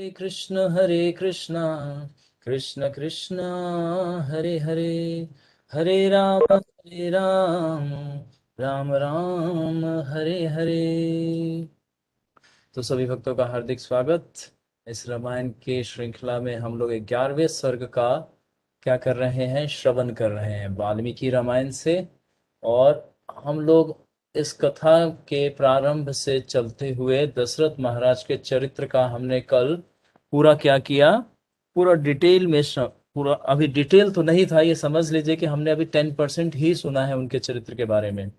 हरे कृष्णा कृष्ण कृष्ण हरे हरे, हरे राम राम राम हरे हरे। तो सभी भक्तों का हार्दिक स्वागत। इस रामायण के श्रृंखला में हम लोग 11वें सर्ग का क्या कर रहे हैं, श्रवण कर रहे हैं वाल्मीकि रामायण से। और हम लोग इस कथा के प्रारंभ से चलते हुए दशरथ महाराज के चरित्र का हमने कल पूरा क्या किया, पूरा डिटेल में पूरा अभी डिटेल तो नहीं था, ये समझ लीजिए कि हमने अभी 10% ही सुना है उनके चरित्र के बारे में।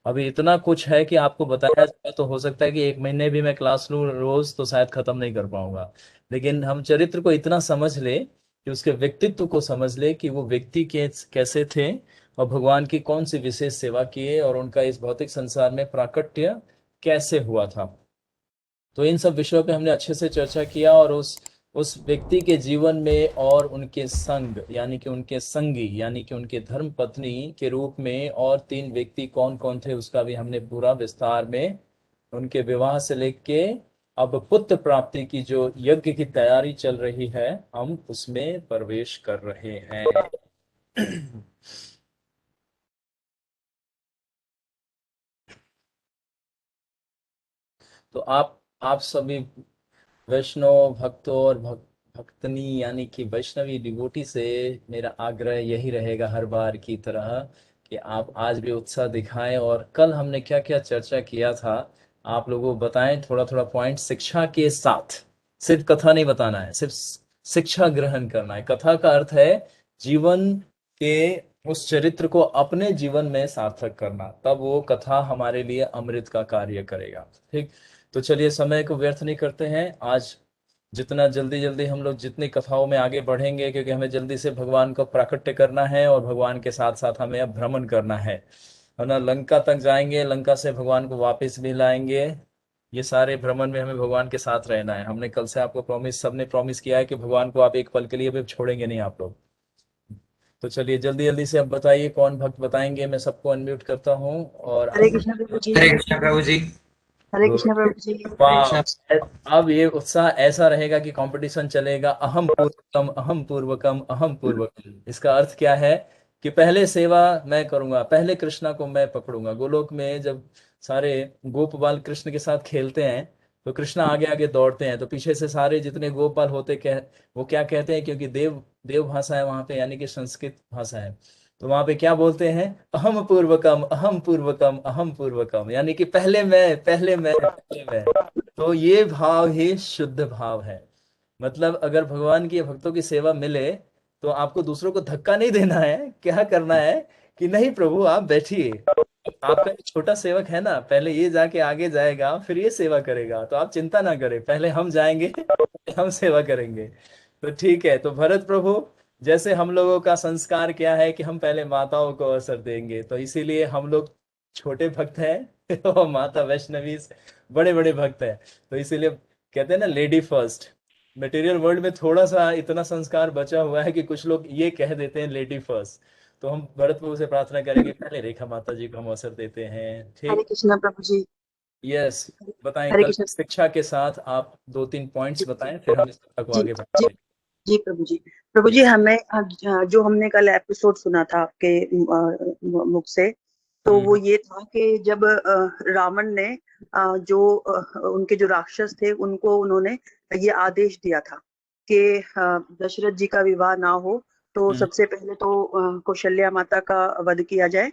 अभी इतना कुछ है कि आपको बताया जाए तो हो सकता है कि 1 महीने भी मैं क्लास लूँ रोज तो शायद खत्म नहीं कर पाऊंगा। लेकिन हम चरित्र को इतना समझ ले कि उसके व्यक्तित्व को समझ ले कि वो व्यक्ति के कैसे थे और भगवान की कौन सी विशेष सेवा किए और उनका इस भौतिक संसार में प्राकट्य कैसे हुआ था। तो इन सब विषयों पे हमने अच्छे से चर्चा किया और उस व्यक्ति के जीवन में और उनके संग यानी कि उनके संगी यानी कि उनके धर्म पत्नी के रूप में और 3 व्यक्ति कौन कौन थे उसका भी हमने पूरा विस्तार में, उनके विवाह से लेके अब पुत्र प्राप्ति की जो यज्ञ की तैयारी चल रही है हम उसमें प्रवेश कर रहे हैं। तो आप सभी वैष्णव भक्तों और भक्तनी यानी कि वैष्णवी डिवोटी से मेरा आग्रह यही रहेगा हर बार की तरह कि आप आज भी उत्साह दिखाएं। और कल हमने क्या क्या चर्चा किया था आप लोगों को बताएं, थोड़ा थोड़ा पॉइंट शिक्षा के साथ। सिर्फ कथा नहीं बताना है, सिर्फ शिक्षा ग्रहण करना है। कथा का अर्थ है जीवन के उस चरित्र को अपने जीवन में सार्थक करना, तब वो कथा हमारे लिए अमृत का कार्य करेगा। ठीक, तो चलिए समय को व्यर्थ नहीं करते हैं। आज जितना जल्दी जल्दी हम लोग जितनी कथाओं में आगे बढ़ेंगे, क्योंकि हमें जल्दी से भगवान को प्राकट्य करना है और भगवान के साथ साथ हमें अब भ्रमण करना है ना। लंका तक जाएंगे, लंका से भगवान को वापस भी लाएंगे। ये सारे भ्रमण में हमें भगवान के साथ रहना है। हमने कल से आपको प्रॉमिस, सबने प्रॉमिस किया है कि भगवान को आप एक पल के लिए भी छोड़ेंगे नहीं आप लोग। तो चलिए जल्दी जल्दी से अब बताइए कौन भक्त बताएंगे, मैं सबको अनम्यूट करता हूँ और हरे कृष्ण प्रभु जी। हरे कृष्ण प्रभु जी। हरे कृष्ण गुड। प्रभु जी। हरे कृष्ण। वाह, अब ये उत्साह ऐसा रहेगा कि कंपटीशन चलेगा, अहम पूर्वकम अहम पूर्वकम अहम पूर्वकम। इसका अर्थ क्या है कि पहले सेवा मैं करूंगा, पहले कृष्णा को मैं पकड़ूंगा। गोलोक में जब सारे गोप बाल कृष्ण के साथ खेलते हैं तो कृष्णा आगे आगे दौड़ते हैं, तो पीछे से सारे जितने गोपाल होते वो क्या कहते हैं, क्योंकि देव देव भाषा है वहां पे यानी कि संस्कृत भाषा है, तो वहां पे क्या बोलते हैं, अहम पूर्वकम अहम पूर्वकम अहम पूर्वकम, यानी कि पहले मैं पहले मैं पहले मैं। तो ये भाव ही शुद्ध भाव है। मतलब अगर भगवान की भक्तों की सेवा मिले तो आपको दूसरों को धक्का नहीं देना है, क्या करना है कि नहीं प्रभु आप बैठिए, आपका एक छोटा सेवक है ना, पहले ये जाके आगे जाएगा फिर ये सेवा करेगा, तो आप चिंता ना करें, पहले हम जाएंगे हम सेवा करेंगे। तो ठीक है, तो भरत प्रभु जैसे हम लोगों का संस्कार क्या है कि हम पहले माताओं को अवसर देंगे, तो इसीलिए हम लोग छोटे भक्त हैं और माता वैष्णवी बड़े बड़े भक्त हैं। तो इसीलिए कहते हैं ना लेडी फर्स्ट। मटेरियल वर्ल्ड में थोड़ा सा इतना संस्कार बचा हुआ है कि कुछ लोग ये कह देते हैं लेडी फर्स्ट। तो हम भरत प्रभु से प्रार्थना करेंगे पहले रेखा माता जी को हम अवसर देते हैं। हरे ठीक, कृष्ण प्रभु जी। यस। बताएं, हरे कल कृष्ण शिक्षा के साथ आप 2-3 पॉइंट्स जी। बताएं, फिर हम इस कथा को जी आगे जी बढ़ाएंगे। जी प्रभु जी। प्रभु जी यस। हमें जो हमने कल एपिसोड सुना था आपके मुख से, तो वो हम्म ये था कि जब रावण ने जो उनके जो राक्षस थे उनको उन्होंने ये आदेश दिया था कि दशरथ जी का विवाह ना हो, तो हम्म सबसे पहले तो कौशल्या माता का वध किया जाए।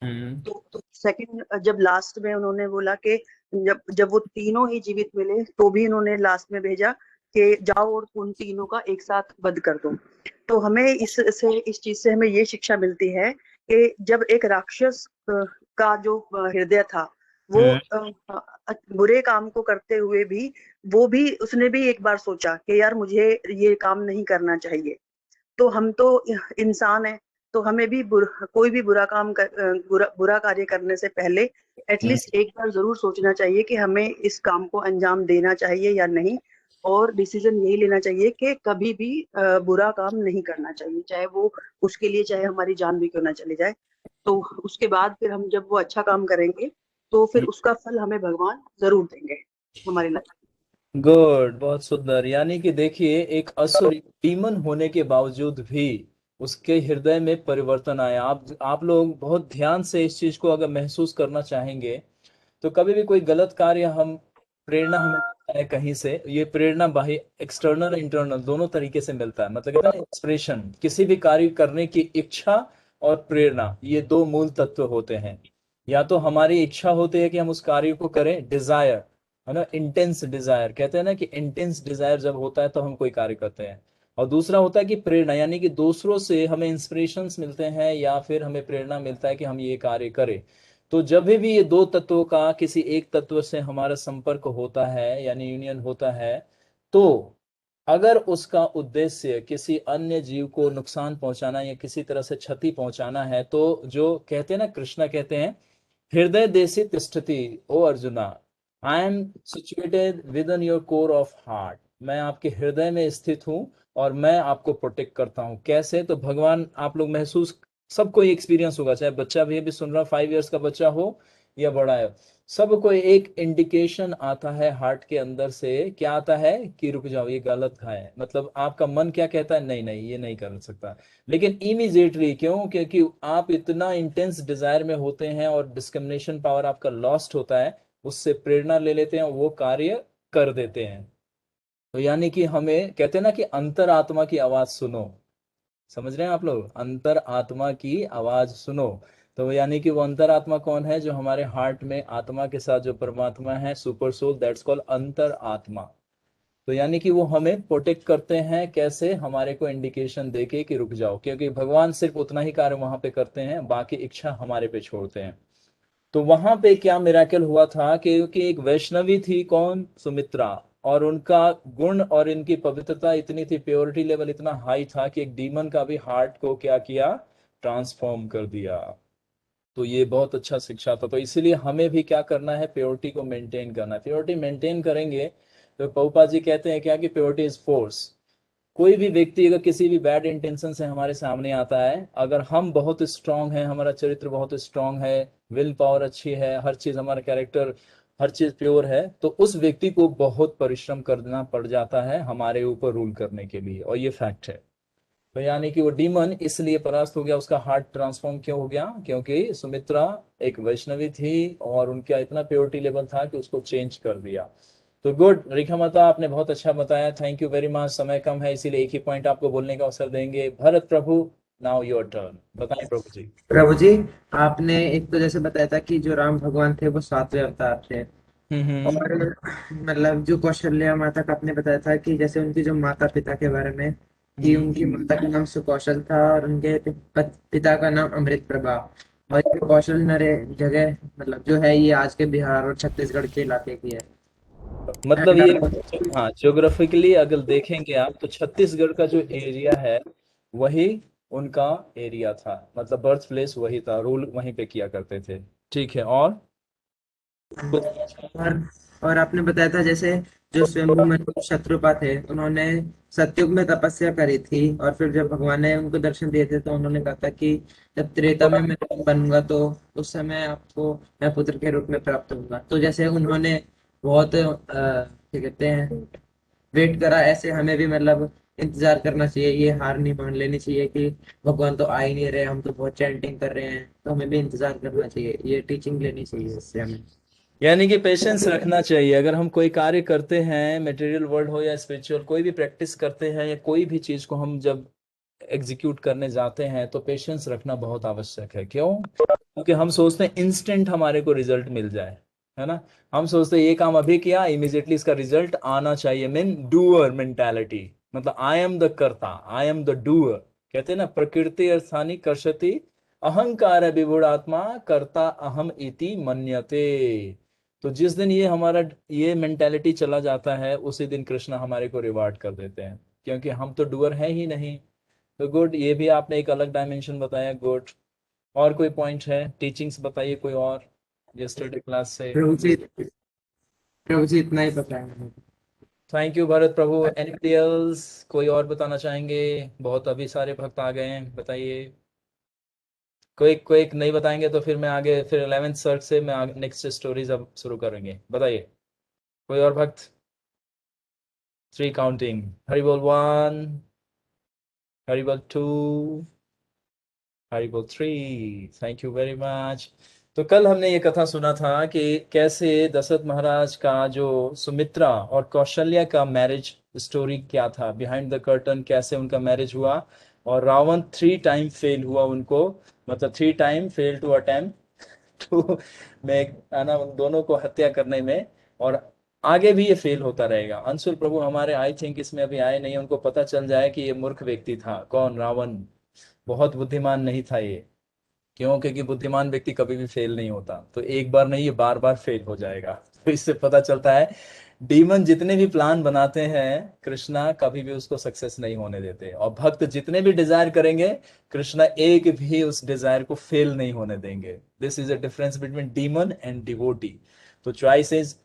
हम्म तो सेकंड, जब लास्ट में उन्होंने बोला कि जब जब वो तीनों ही जीवित मिले तो भी उन्होंने लास्ट में भेजा कि जाओ और उन तीनों का एक साथ वध कर दो। तो हमें इस चीज से हमें ये शिक्षा मिलती है कि जब एक राक्षस का जो हृदय था वो हम्म बुरे काम को करते हुए भी, वो भी उसने भी एक बार सोचा कि यार मुझे ये काम नहीं करना चाहिए। तो हम तो इंसान है, तो हमें भी कोई भी बुरा कार्य करने से पहले हम्म एटलीस्ट एक बार जरूर सोचना चाहिए कि हमें इस काम को अंजाम देना चाहिए या नहीं। और डिसीजन यही लेना चाहिए कि कभी भी बुरा काम नहीं करना चाहिए, चाहे वो उसके लिए चाहे हमारी जान भी क्यों ना चली जाए। तो उसके बाद फिर हम जब वो अच्छा काम करेंगे तो फिर हम्म। उसका फल हमें भगवान जरूर देंगे हमारी लाइफ। गुड, बहुत सुंदर। यानी कि देखिए, एक असुर डीमन होने के बावजूद भी उसके हृदय में परिवर्तन आया। आप लोग बहुत ध्यान से इस चीज को अगर महसूस करना चाहेंगे, तो कभी भी कोई गलत कार्य हम प्रेरणा हमें मिलता है कहीं से, ये प्रेरणा बाह्य एक्सटर्नल इंटरनल दोनों तरीके से मिलता है। मतलब कहते हैं इंस्पिरेशन, किसी भी कार्य करने की इच्छा और प्रेरणा, ये दो मूल तत्व होते हैं। या तो हमारी इच्छा होती है कि हम उस कार्य को करें, डिजायर, है ना, इंटेंस डिजायर, कहते हैं ना कि इंटेंस डिजायर जब होता है तो हम कोई कार्य करते हैं। और दूसरा होता है कि प्रेरणा, यानी कि दूसरों से हमें इंस्पिरेशंस मिलते हैं या फिर हमें प्रेरणा मिलता है कि हम ये कार्य करें। तो जब भी ये दो तत्वों का किसी एक तत्व से हमारा संपर्क होता है यानी यूनियन होता है, तो अगर उसका उद्देश्य किसी अन्य जीव को नुकसान पहुंचाना या किसी तरह से क्षति पहुंचाना है, तो जो कहते हैं ना, कृष्णा कहते हैं, हृदय देसी तिष्ठति ओ Arjuna, I am situated within your core of heart. मैं आपके हृदय में स्थित हूँ और मैं आपको प्रोटेक्ट करता हूँ। कैसे? तो भगवान, आप लोग महसूस, सबको ये एक्सपीरियंस होगा, चाहे बच्चा भी अभी सुन रहा, 5 इयर्स का बच्चा हो या बड़ा है, सबको एक इंडिकेशन आता है हार्ट के अंदर से। क्या आता है? कि रुक जाओ, ये गलत है। मतलब आपका मन क्या कहता है? नहीं नहीं, ये नहीं कर सकता। लेकिन इमीजिएटली, क्यों? क्योंकि आप इतना इंटेंस डिजायर में होते हैं और डिस्क्रिमिनेशन पावर आपका लॉस्ट होता है, उससे प्रेरणा ले लेते हैं, वो कार्य कर देते हैं। तो यानी कि हमें कहते हैं ना कि अंतर आत्मा की आवाज सुनो। समझ रहे हैं आप लोग? अंतर आत्मा की आवाज सुनो। तो यानी कि वो अंतर आत्मा कौन है? जो हमारे हार्ट में आत्मा के साथ जो परमात्मा है, सुपर सोल, दैट्स कॉल्ड अंतर आत्मा। तो यानी कि वो हमें प्रोटेक्ट करते हैं। कैसे? हमारे को इंडिकेशन देके कि रुक जाओ, क्योंकि भगवान सिर्फ उतना ही कार्य वहां पे करते हैं, बाकी इच्छा हमारे पे छोड़ते हैं। तो वहां पे क्या मिराकल हुआ था, क्योंकि एक वैष्णवी थी, कौन? सुमित्रा। और उनका गुण और इनकी पवित्रता इतनी थी, प्योरिटी लेवल इतना हाई था कि एक डीमन का भी हार्ट को क्या किया? ट्रांसफॉर्म कर दिया। तो ये बहुत अच्छा शिक्षा था। तो इसीलिए हमें भी क्या करना है? प्योरिटी को मेंटेन करना है। प्योरिटी मेंटेन करेंगे तो पौपा जी कहते हैं क्या, कि प्योरिटी इज फोर्स। कोई भी व्यक्ति अगर किसी भी बैड इंटेंशन से हमारे सामने आता है, अगर हम बहुत स्ट्रांग हैं, हमारा चरित्र बहुत स्ट्रांग है, विल पावर अच्छी है, हर चीज, हमारा कैरेक्टर, हर चीज प्योर है, तो उस व्यक्ति को बहुत परिश्रम करना पड़ जाता है हमारे ऊपर रूल करने के लिए, और ये फैक्ट है। तो यानी कि वो डीमन इसलिए परास्त हो गया, उसका हार्ट ट्रांसफॉर्म क्यों हो गया? क्योंकि सुमित्रा एक वैष्णवी थी और उनका इतना प्योरिटी लेवल था कि उसको चेंज कर दिया। तो गुड रेखा माता, आपने बहुत अच्छा बताया, थैंक यू वेरी मच। समय कम है इसीलिए एक ही पॉइंट आपको बोलने का अवसर देंगे। भरत प्रभु, नाउ योर टर्न, बताएं प्रभु जी। प्रभु जी, आपने एक तो जैसे बताया था कि जो राम भगवान थे वो 7वें अवतार थे। हम्म। और मतलब जो कौशल्या माता का आपने बताया था कि जैसे उनके जो माता पिता के बारे में, कि हम्म। उनकी माता का नाम सुकौशल था और उनके पिता का नाम अमृत प्रभा। और ये कौशल नरे जगह मतलब जो है ये आज के बिहार और छत्तीसगढ़ के इलाके की है। मतलब एंड ये, हाँ, ज्योग्राफिकली अगर देखेंगे आप, तो छत्तीसगढ़ का जो एरिया है वही उनका एरिया था। मतलब बर्थ प्लेस वही था, रूल वहीं पे किया करते थे। ठीक है, और कुछ? और और आपने बताया था जैसे जो स्वयंभू मनु शत्रुपा थे उन्होंने सतयुग में तपस्या करी थी, और फिर जब भगवान ने उनको दर्शन दिए थे तो उन्होंने कहा था कि जब त्रेता में मैं राम बनूंगा तो उस समय आपको मैं पुत्र के रूप में प्राप्त होऊंगा। तो जैसे उन्होंने बहुत क्या कहते हैं वेट करा, ऐसे हमें भी मतलब इंतजार करना चाहिए। ये हार नहीं मान लेनी चाहिए कि भगवान तो आ ही नहीं रहे, हम तो बहुत चैंटिंग कर रहे हैं, तो हमें भी इंतजार करना चाहिए, ये टीचिंग लेनी चाहिए इससे हमें। यानी कि पेशेंस रखना चाहिए। अगर हम कोई कार्य करते हैं, मटेरियल वर्ल्ड हो या स्पिरिचुअल, कोई भी प्रैक्टिस करते हैं या कोई भी चीज को हम जब एग्जीक्यूट करने जाते हैं, तो पेशेंस रखना बहुत आवश्यक है। क्यों? क्योंकि हम सोचते हैं इंस्टेंट हमारे को रिजल्ट मिल जाए, है ना। हम सोचते हैं ये काम अभी किया, इमीडिएटली इसका रिजल्ट आना चाहिए। मीन डूअर मेंटालिटी, मतलब आई एम द कर्ता, आई एम द डूअर। कहते हैं ना, प्रकृति अर्थानी कर्षति, अहंकार विभुर आत्मा, कर्ता अहम इति मन्यते। तो जिस दिन ये हमारा ये मेंटेलिटी चला जाता है, उसी दिन कृष्ण हमारे को रिवार्ड कर देते हैं, क्योंकि हम तो डूअर है ही नहीं। तो गुड, ये भी आपने एक अलग डायमेंशन बताया, गुड। और कोई पॉइंट है? टीचिंग्स बताइए कोई और, यस्टरडे क्लास से। प्रभु जी इतना ही पता है मुझे। Thank you Bharat Prabhu. Anybody else, कोई और बताना चाहेंगे? बहुत अभी सारे भक्त आ गए हैं, बताइए। कोई कोई नहीं बताएंगे तो फिर मैं आगे, फिर 11th सर्च से मैं नेक्स्ट स्टोरीज अब शुरू करेंगे। बताइए कोई और भक्त। 3 काउंटिंग, हरि बोल 1, हरि बोल 2, हरि बोल 3। Thank you very much. तो कल हमने ये कथा सुना था कि कैसे दशरथ महाराज का जो सुमित्रा और कौशल्या का मैरिज स्टोरी क्या था, बिहाइंड द कर्टन कैसे उनका मैरिज हुआ, और रावण 3 टाइम फेल हुआ उनको, मतलब 3 time fail to attempt to make, है ना, उन दोनों को हत्या करने में। और आगे भी ये फेल होता रहेगा। अंशुल प्रभु हमारे आई थिंक इसमें अभी आए नहीं, उनको पता चल जाए कि ये मूर्ख व्यक्ति था, कौन, रावण, बहुत बुद्धिमान नहीं था ये। क्यों? क्योंकि बुद्धिमान व्यक्ति कभी भी फेल नहीं होता, तो एक बार नहीं, ये बार बार फेल हो जाएगा। तो इससे पता चलता है डीमन जितने भी प्लान बनाते हैं, कृष्णा कभी भी उसको सक्सेस नहीं होने देते, और भक्त जितने भी डिजायर करेंगे, कृष्णा एक भी उस डिजायर को फेल नहीं होने देंगे। This is a difference between demon and devotee. तो चॉइस इज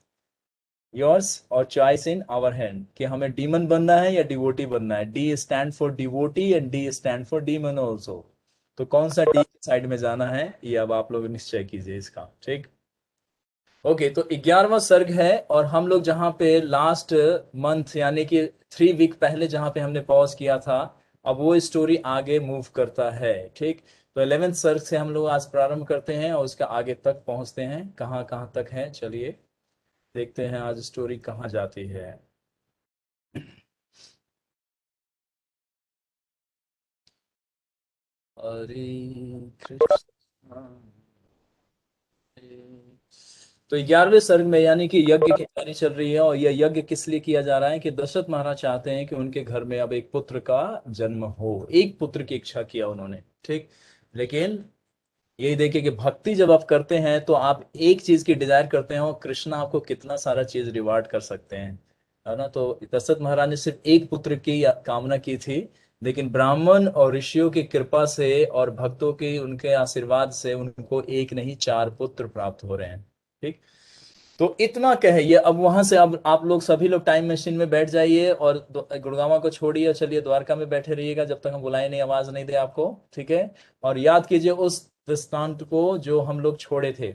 योर्स और चॉइस इन आवर हैंड कि हमें डीमन बनना है या डिवोटी बनना है। D stand for devotee and D stand for demon also. तो कौन सा डी साइड में जाना है, ये अब आप लोग निश्चय कीजिए इसका, ठीक। ओके, तो 11वां सर्ग है, और हम लोग जहां पे लास्ट मंथ यानी कि 3 वीक पहले जहां पे हमने पॉज किया था, अब वो स्टोरी आगे मूव करता है, ठीक। तो 11वें सर्ग से हम लोग आज प्रारंभ करते हैं और उसका आगे तक पहुंचते हैं। कहाँ कहाँ तक है, चलिए देखते हैं आज स्टोरी कहाँ जाती है। हरे कृष्णा। तो 11वें सर्ग में यानी कि यज्ञ की तैयारी चल रही है, और यह यज्ञ किस लिए किया जा रहा है कि दशरथ महाराज चाहते हैं कि उनके घर में अब एक पुत्र का जन्म हो। एक पुत्र की इच्छा किया उन्होंने, ठीक। लेकिन यही देखिए कि भक्ति जब आप करते हैं तो आप एक चीज की डिजायर करते हैं, और कृष्णा आपको कितना सारा चीज रिवार्ड कर सकते हैं, है ना। तो दशरथ महाराज ने सिर्फ एक पुत्र की कामना की थी, लेकिन ब्राह्मण और ऋषियों की कृपा से और भक्तों के उनके आशीर्वाद से उनको एक नहीं 4 पुत्र प्राप्त हो रहे हैं, ठीक। तो इतना कहिए, अब वहां से अब आप लोग सभी लोग टाइम मशीन में बैठ जाइए, और गुड़गांव को छोड़िए और चलिए द्वारका में बैठे रहिएगा जब तक हम बुलाए नहीं, आवाज नहीं दे आपको, ठीक है। और याद कीजिए उस दृष्टांत को जो हम लोग छोड़े थे,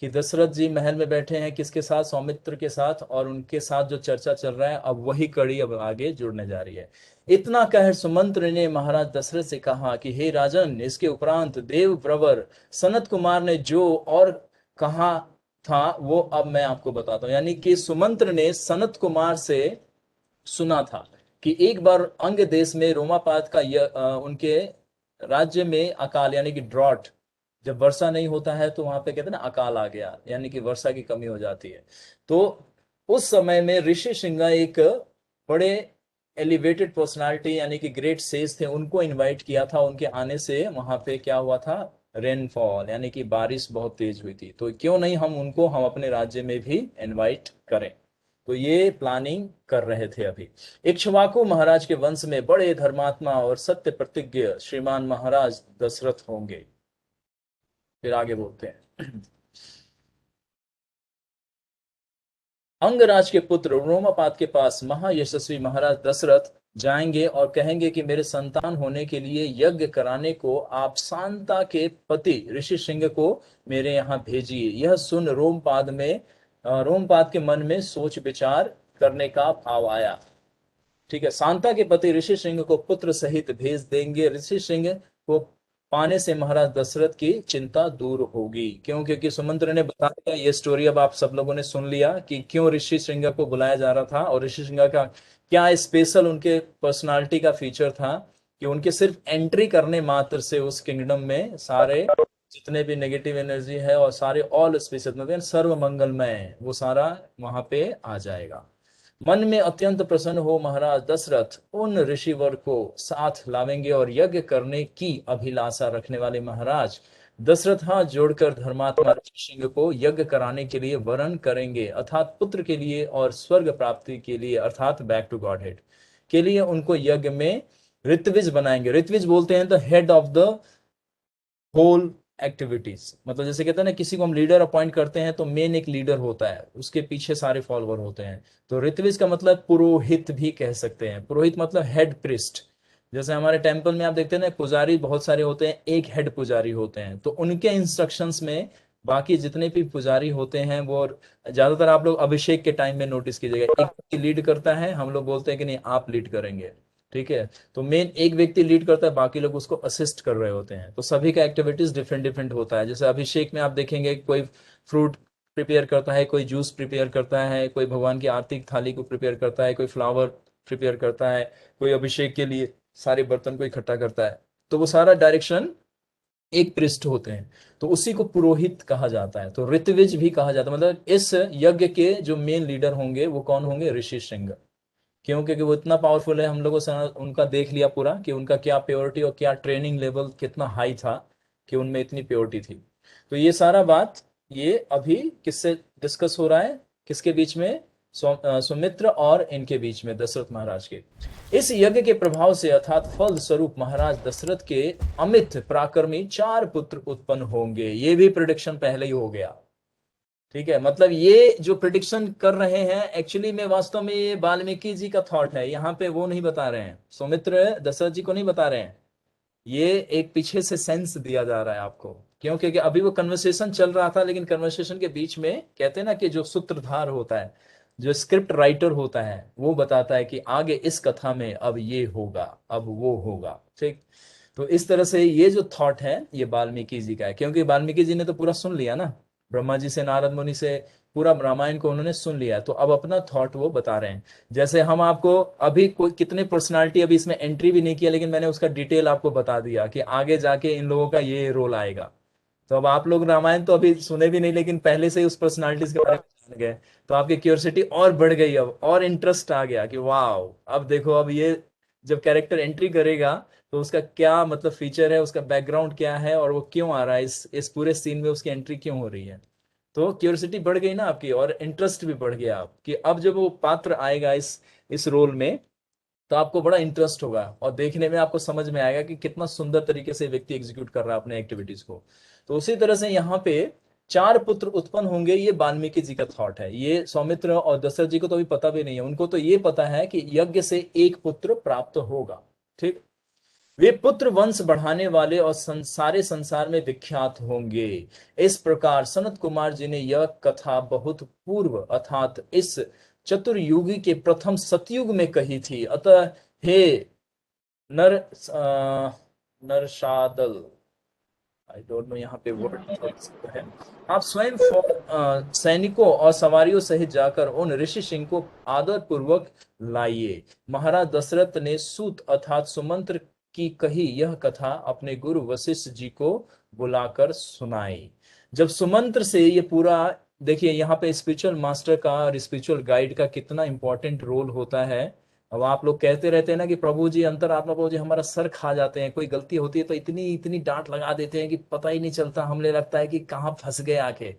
कि दशरथ जी महल में बैठे हैं किसके साथ, सौमित्र के साथ, और उनके साथ जो चर्चा चल रहा है, अब वही कड़ी अब आगे जुड़ने जा रही है। इतना कह सुमंत्र ने महाराज दशरथ से कहा कि हे राजन, इसके उपरांत देव प्रवर सनत कुमार ने जो और कहा था वो अब मैं आपको बताता हूं। यानी कि सुमंत्र ने सनत कुमार से सुना था कि एक बार अंग देश में रोमापाद का उनके राज्य में अकाल यानी कि ड्रॉट, जब वर्षा नहीं होता है तो वहां पे कहते हैं ना अकाल आ गया, यानी कि वर्षा की कमी हो जाती है। तो उस समय में ऋषि सिंह एक बड़े एलिवेटेड पर्सनालिटी यानी कि ग्रेट सेज थे, उनको इनवाइट किया था। उनके आने से वहां पे क्या हुआ था, रेनफॉल यानी कि बारिश बहुत तेज हुई थी। तो क्यों नहीं हम उनको हम अपने राज्य में भी इनवाइट करें। तो ये प्लानिंग कर रहे थे अभी। इक्ष्वाकु महाराज के वंश में बड़े धर्मात्मा और सत्य प्रतिज्ञ श्रीमान महाराज दशरथ होंगे। फिर आगे बोलते हैं, अंगराज के पुत्र रोमापाद के पास महायशस्वी महाराज दशरथ जाएंगे और कहेंगे कि मेरे संतान होने के लिए यज्ञ कराने को आप शांता के पति ऋषि सिंह को मेरे यहाँ भेजिए। यह सुन रोमपाद के मन में सोच विचार करने का भाव आया। ठीक है, शांता के पति ऋषि सिंह को पुत्र सहित भेज देंगे। ऋषि सिंह को पाने से महाराज दशरथ की चिंता दूर होगी। क्यों? क्योंकि सुमंत्र ने बताया, ये स्टोरी अब आप सब लोगों ने सुन लिया कि क्यों ऋषि सिंह को बुलाया जा रहा था, और ऋषि सिंह का क्या स्पेशल उनके पर्सनालिटी का फीचर था कि उनके सिर्फ एंट्री करने मात्र से उस किंगडम में सारे जितने भी नेगेटिव एनर्जी है और सारे ऑल स्पेशल मतलब सर्व मंगलमय, वो सारा वहां पे आ जाएगा। मन में अत्यंत प्रसन्न हो महाराज दशरथ उन ऋषिवर को साथ लावेंगे, और यज्ञ करने की अभिलाषा रखने वाले महाराज दशरथ हाथ जोड़कर धर्मात्मा ऋषि सिंह को यज्ञ कराने के लिए वरण करेंगे, अर्थात पुत्र के लिए और स्वर्ग प्राप्ति के लिए अर्थात बैक टू गॉड हेड के लिए उनको यज्ञ में ऋत्विज बनाएंगे। ऋत्विज बोलते हैं the head of the whole activities, मतलब जैसे कहते हैं ना किसी को हम लीडर अपॉइंट करते हैं तो मेन एक लीडर होता है, उसके पीछे सारे फॉलोअर होते हैं। तो ऋत्विज का मतलब पुरोहित भी कह सकते हैं। पुरोहित मतलब हेड प्रिस्ट। जैसे हमारे टेम्पल में आप देखते हैं ना पुजारी बहुत सारे होते हैं, एक हेड पुजारी होते हैं, तो उनके इंस्ट्रक्शंस में बाकी जितने भी पुजारी होते हैं वो ज्यादातर आप लोग अभिषेक के टाइम में नोटिस कीजिएगा, एक व्यक्ति लीड करता है, हम लोग बोलते हैं कि नहीं आप लीड करेंगे, ठीक है। तो मेन एक व्यक्ति लीड करता है, बाकी लोग उसको असिस्ट कर रहे होते हैं। तो सभी का एक्टिविटीज डिफरेंट डिफरेंट होता है। जैसे अभिषेक में आप देखेंगे कोई फ्रूट प्रिपेयर करता है, कोई जूस प्रिपेयर करता है, कोई भगवान की आरती की थाली को प्रिपेयर करता है, कोई फ्लावर प्रिपेयर करता है, कोई अभिषेक के लिए सारे बर्तन को इकट्ठा करता है। तो वो सारा डायरेक्शन एक पृष्ठ होते हैं, तो उसी को पुरोहित कहा जाता है। तो ऋत्विज भी कहा जाता है, मतलब इस यज्ञ के जो मेन लीडर होंगे वो कौन होंगे, ऋषि श्रृंग। क्यों? क्योंकि वो इतना पावरफुल है, हम लोगों से उनका देख लिया पूरा कि उनका क्या प्योरिटी और क्या ट्रेनिंग लेवल कितना हाई था कि उनमें इतनी प्योरिटी थी। तो ये सारा बात ये अभी किससे डिस्कस हो रहा है, किसके बीच में, सुमित्र और इनके बीच में, दशरथ महाराज के। इस यज्ञ के प्रभाव से अर्थात फल स्वरूप महाराज दशरथ के अमित पराक्रमी 4 पुत्र उत्पन्न होंगे। ये भी प्रिडिक्शन पहले ही हो गया, ठीक है। मतलब ये जो प्रिडिक्शन कर रहे हैं एक्चुअली में वास्तव में ये वाल्मीकि जी का थॉट है, यहाँ पे वो नहीं बता रहे हैं, सुमित्र दशरथ जी को नहीं बता रहे हैं, ये एक पीछे से सेंस दिया जा रहा है आपको। क्यों? क्योंकि अभी वो कन्वर्सेशन चल रहा था, लेकिन कन्वर्सेशन के बीच में कहते हैं ना कि जो सूत्रधार होता है, जो स्क्रिप्ट राइटर होता है, वो बताता है कि आगे इस कथा में अब ये होगा, अब वो होगा, ठीक। तो इस तरह से ये जो थॉट है ये वाल्मीकि जी का है, क्योंकि वाल्मीकि जी ने तो पूरा सुन लिया ना, ब्रह्मा जी से नारद मुनि से पूरा रामायण को उन्होंने सुन लिया है, तो अब अपना थॉट वो बता रहे हैं। जैसे हम आपको अभी कोई कितने पर्सनालिटी अभी इसमें एंट्री भी नहीं किया, लेकिन मैंने उसका डिटेल आपको बता दिया कि आगे जाके इन लोगों का ये रोल आएगा। तो अब आप लोग रामायण तो अभी सुने भी नहीं, लेकिन पहले से ही उस पर्सनालिटीज के बारे में जान गए, तो आपकी क्यूरियोसिटी और बढ़ गई अब, और इंटरेस्ट आ गया कि वाह, अब देखो अब ये जब कैरेक्टर एंट्री करेगा तो उसका क्या मतलब फीचर है, उसका बैकग्राउंड क्या है, और वो क्यों आ रहा है, इस पूरे सीन में उसकी एंट्री क्यों हो रही है। तो क्यूरियोसिटी बढ़ गई ना आपकी, और इंटरेस्ट भी बढ़ गया आप कि अब जब वो पात्र आएगा इस रोल में, तो आपको बड़ा इंटरेस्ट होगा और देखने में आपको समझ में आएगा कि कितना सुंदर तरीके से व्यक्ति एग्जीक्यूट कर रहा है अपने एक्टिविटीज को। तो उसी तरह से यहाँ पे 4 पुत्र उत्पन्न होंगे, ये वाल्मीकि जी का थॉट है। ये सौमित्र और दशरथ जी को तो अभी पता भी नहीं है, उनको तो ये पता है कि यज्ञ से एक पुत्र प्राप्त होगा, ठीक। वे पुत्र वंश बढ़ाने वाले और सारे संसार में विख्यात होंगे। इस प्रकार सनत कुमार जी ने यह कथा बहुत पूर्व अर्थात इस चतुर्युगी के प्रथम सतयुग में कही थी। अतः हे नर नरशादल, आई डोंट नो यहाँ पे वर्ड है, आप स्वयं सैनिकों और सवारियों सहित जाकर उन ऋषि सिंह को आदर पूर्वक लाइए। महाराज दशरथ ने सूत अर्थात सुमंत्र की कही यह कथा अपने गुरु वशिष्ठ जी को बुलाकर सुनाई। जब सुमंत्र से ये पूरा, देखिए यहाँ पे स्पिरिचुअल मास्टर का और स्पिरिचुअल गाइड का कितना इंपॉर्टेंट रोल होता है। अब आप लोग कहते रहते हैं ना कि प्रभु जी, अंतरात्मा प्रभु जी हमारा सर खा जाते हैं, कोई गलती होती है तो इतनी इतनी डांट लगा देते हैं कि पता ही नहीं चलता, हमें लगता है कि कहाँ फंस गए आके।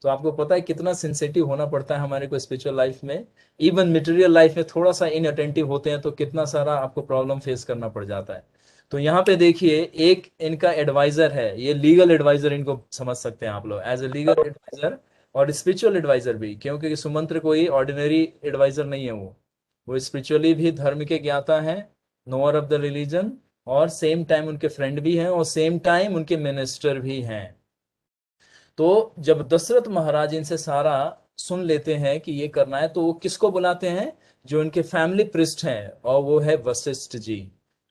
तो आपको पता है कितना सेंसिटिव होना पड़ता है हमारे को स्पिरिचुअल लाइफ में, इवन मटेरियल लाइफ में थोड़ा सा इनअटेंटिव होते हैं तो कितना सारा आपको प्रॉब्लम फेस करना पड़ जाता है। तो यहाँ पे देखिए एक इनका एडवाइजर है, ये लीगल एडवाइजर इनको समझ सकते हैं आप लोग, एज ए लीगल एडवाइजर और स्पिरिचुअल एडवाइजर भी, क्योंकि सुमंत्र कोई ऑर्डिनरी एडवाइजर नहीं है, वो स्पिरिचुअली भी धर्म के ज्ञाता हैं, नोअर ऑफ द रिलीजन, और सेम टाइम उनके फ्रेंड भी हैं, और सेम टाइम उनके मिनिस्टर भी हैं। तो जब दशरथ महाराज इनसे सारा सुन लेते हैं कि ये करना है, तो वो किसको बुलाते हैं, जो उनके फैमिली प्रिस्ट हैं, और वो है वशिष्ठ जी,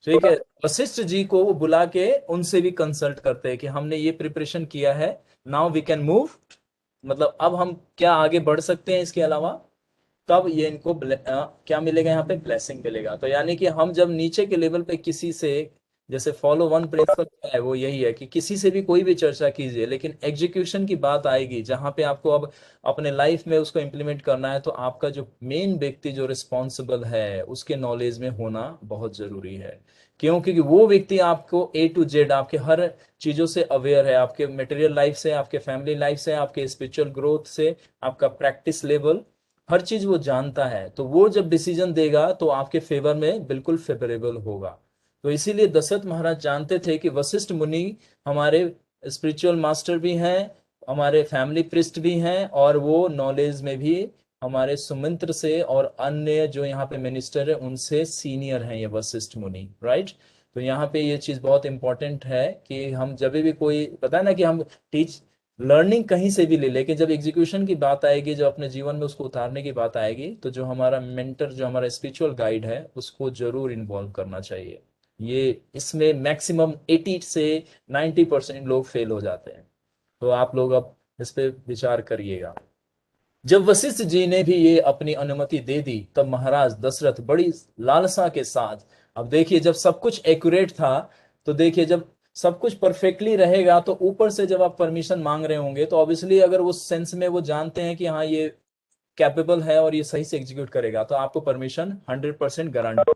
ठीक है। वशिष्ठ जी को वो बुला के उनसे भी कंसल्ट करते हैं कि हमने ये प्रिपरेशन किया है, नाउ वी कैन मूव, मतलब अब हम क्या आगे बढ़ सकते हैं इसके अलावा। तब ये इनको क्या मिलेगा, यहाँ पे ब्लेसिंग मिलेगा। तो यानी कि हम जब नीचे के लेवल पे किसी से, जैसे फॉलो वन प्रिंसिपल है वो यही है कि किसी से भी कोई भी चर्चा कीजिए, लेकिन एग्जीक्यूशन की बात आएगी जहां पे आपको अब अपने लाइफ में उसको इम्प्लीमेंट करना है, तो आपका जो मेन व्यक्ति जो रिस्पॉन्सिबल है उसके नॉलेज में होना बहुत जरूरी है। क्यों? क्योंकि वो व्यक्ति आपको ए टू जेड आपके हर चीजों से अवेयर है, आपके मटेरियल लाइफ से, आपके फैमिली लाइफ से, आपके स्पिरिचुअल ग्रोथ से, आपका प्रैक्टिस लेवल, हर चीज वो जानता है। तो वो जब डिसीजन देगा तो आपके फेवर में बिल्कुल फेवरेबल होगा। तो इसीलिए दशरथ महाराज जानते थे कि वशिष्ठ मुनि हमारे स्पिरिचुअल मास्टर भी हैं, हमारे फैमिली प्रिस्ट भी हैं, और वो नॉलेज में भी हमारे सुमंत्र से और अन्य जो यहाँ पे मिनिस्टर है उनसे सीनियर हैं ये वशिष्ठ मुनि, राइट। तो यहाँ पे ये चीज बहुत इंपॉर्टेंट है कि हम जब भी कोई पता है ना कि हम टीच लर्निंग कहीं से भी ले, लेकिन जब एग्जीक्यूशन की बात आएगी, जब अपने जीवन में उसको उतारने की बात आएगी, तो जो हमारा मेंटर, जो हमारा स्पिरिचुअल गाइड है, उसको जरूर इन्वॉल्व करना चाहिए। ये इसमें मैक्सिमम 80 से 90% लोग फेल हो जाते हैं। तो आप लोग अब इस पे विचार करिएगा। जब वशिष्ठ जी ने भी ये अपनी अनुमति दे दी, तब महाराज दशरथ बड़ी लालसा के साथ, अब देखिए जब सब कुछ एक्यूरेट था, तो देखिए जब सब कुछ परफेक्टली रहेगा, तो ऊपर से जब आप परमिशन मांग रहे होंगे, तो ऑब्वियसली अगर उस सेंस में वो जानते हैं कि हाँ ये कैपेबल है और ये सही से एग्जीक्यूट करेगा, तो आपको परमिशन 100% गारंटी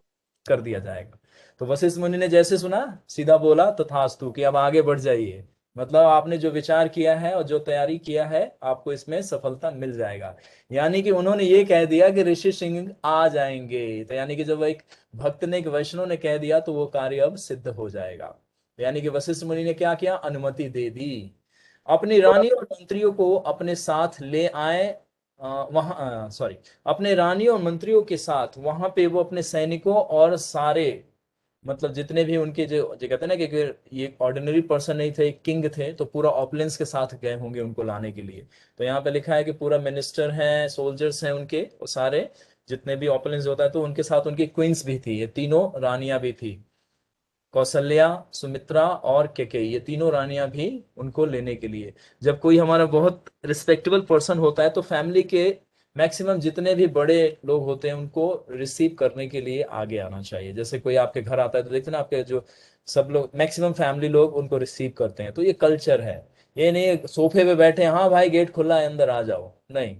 कर दिया जाएगा। तो वशिष्ठ मुनि ने जैसे सुना, सीधा बोला तथास्तु, कि अब आगे बढ़ जाइए। मतलब आपने जो विचार किया है और जो तैयारी किया है, आपको इसमें सफलता मिल जाएगा। यानी कि उन्होंने ये कह दिया कि ऋषि सिंह आ जाएंगे, तो यानी कि जब एक भक्त ने, एक वैष्णव ने कह दिया, तो वो कार्य अब सिद्ध हो जाएगा। यानी कि वशिष्ठ मुनि ने क्या किया, अनुमति दे दी। अपनी रानी और मंत्रियों को अपने साथ ले आए। वहां सॉरी, अपने रानी और मंत्रियों के साथ वहां पे वो अपने सैनिकों और सारे, मतलब जितने भी उनके जो कहते हैं ना कि ये ऑर्डिनरी पर्सन नहीं थे, किंग थे, तो पूरा ऑपलेंस के साथ गए होंगे उनको लाने के लिए। तो यहाँ पे लिखा है कि पूरा मिनिस्टर हैं, सोल्जर्स हैं उनके, वो सारे जितने भी ऑपलेंस होता है, तो उनके साथ उनकी क्वींस भी थी, ये तीनों रानियां भी थी, कौशल्या, सुमित्रा और केकेयी, ये तीनों रानियां भी उनको लेने के लिए। जब कोई हमारा बहुत रिस्पेक्टेबल पर्सन होता है, तो फैमिली के मैक्सिमम जितने भी बड़े लोग होते हैं, उनको रिसीव करने के लिए आगे आना चाहिए। जैसे कोई आपके घर आता है, तो देखते हैं ना, आपके जो सब लोग, मैक्सिमम फैमिली लोग उनको रिसीव करते हैं। तो ये कल्चर है। ये नहीं सोफे पे बैठे, हाँ भाई गेट खुला है अंदर आ जाओ, नहीं,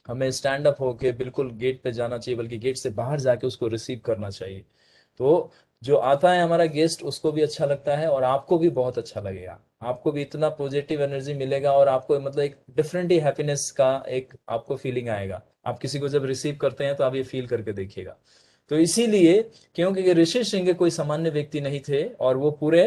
हमें स्टैंड अप होके बिल्कुल गेट पे जाना चाहिए, बल्कि गेट से बाहर जाके उसको रिसीव करना चाहिए। तो जो आता है हमारा गेस्ट, उसको भी अच्छा लगता है और आपको भी बहुत अच्छा लगेगा। आपको भी इतना पॉजिटिव एनर्जी मिलेगा और आपको मतलब एक डिफरेंट ही हैप्पीनेस का एक आपको फीलिंग आएगा। आप किसी को जब रिसीव करते हैं, तो आप ये फील करके देखिएगा। तो इसीलिए, क्योंकि ये ऋषि सिंह कोई सामान्य व्यक्ति नहीं थे, और वो पूरे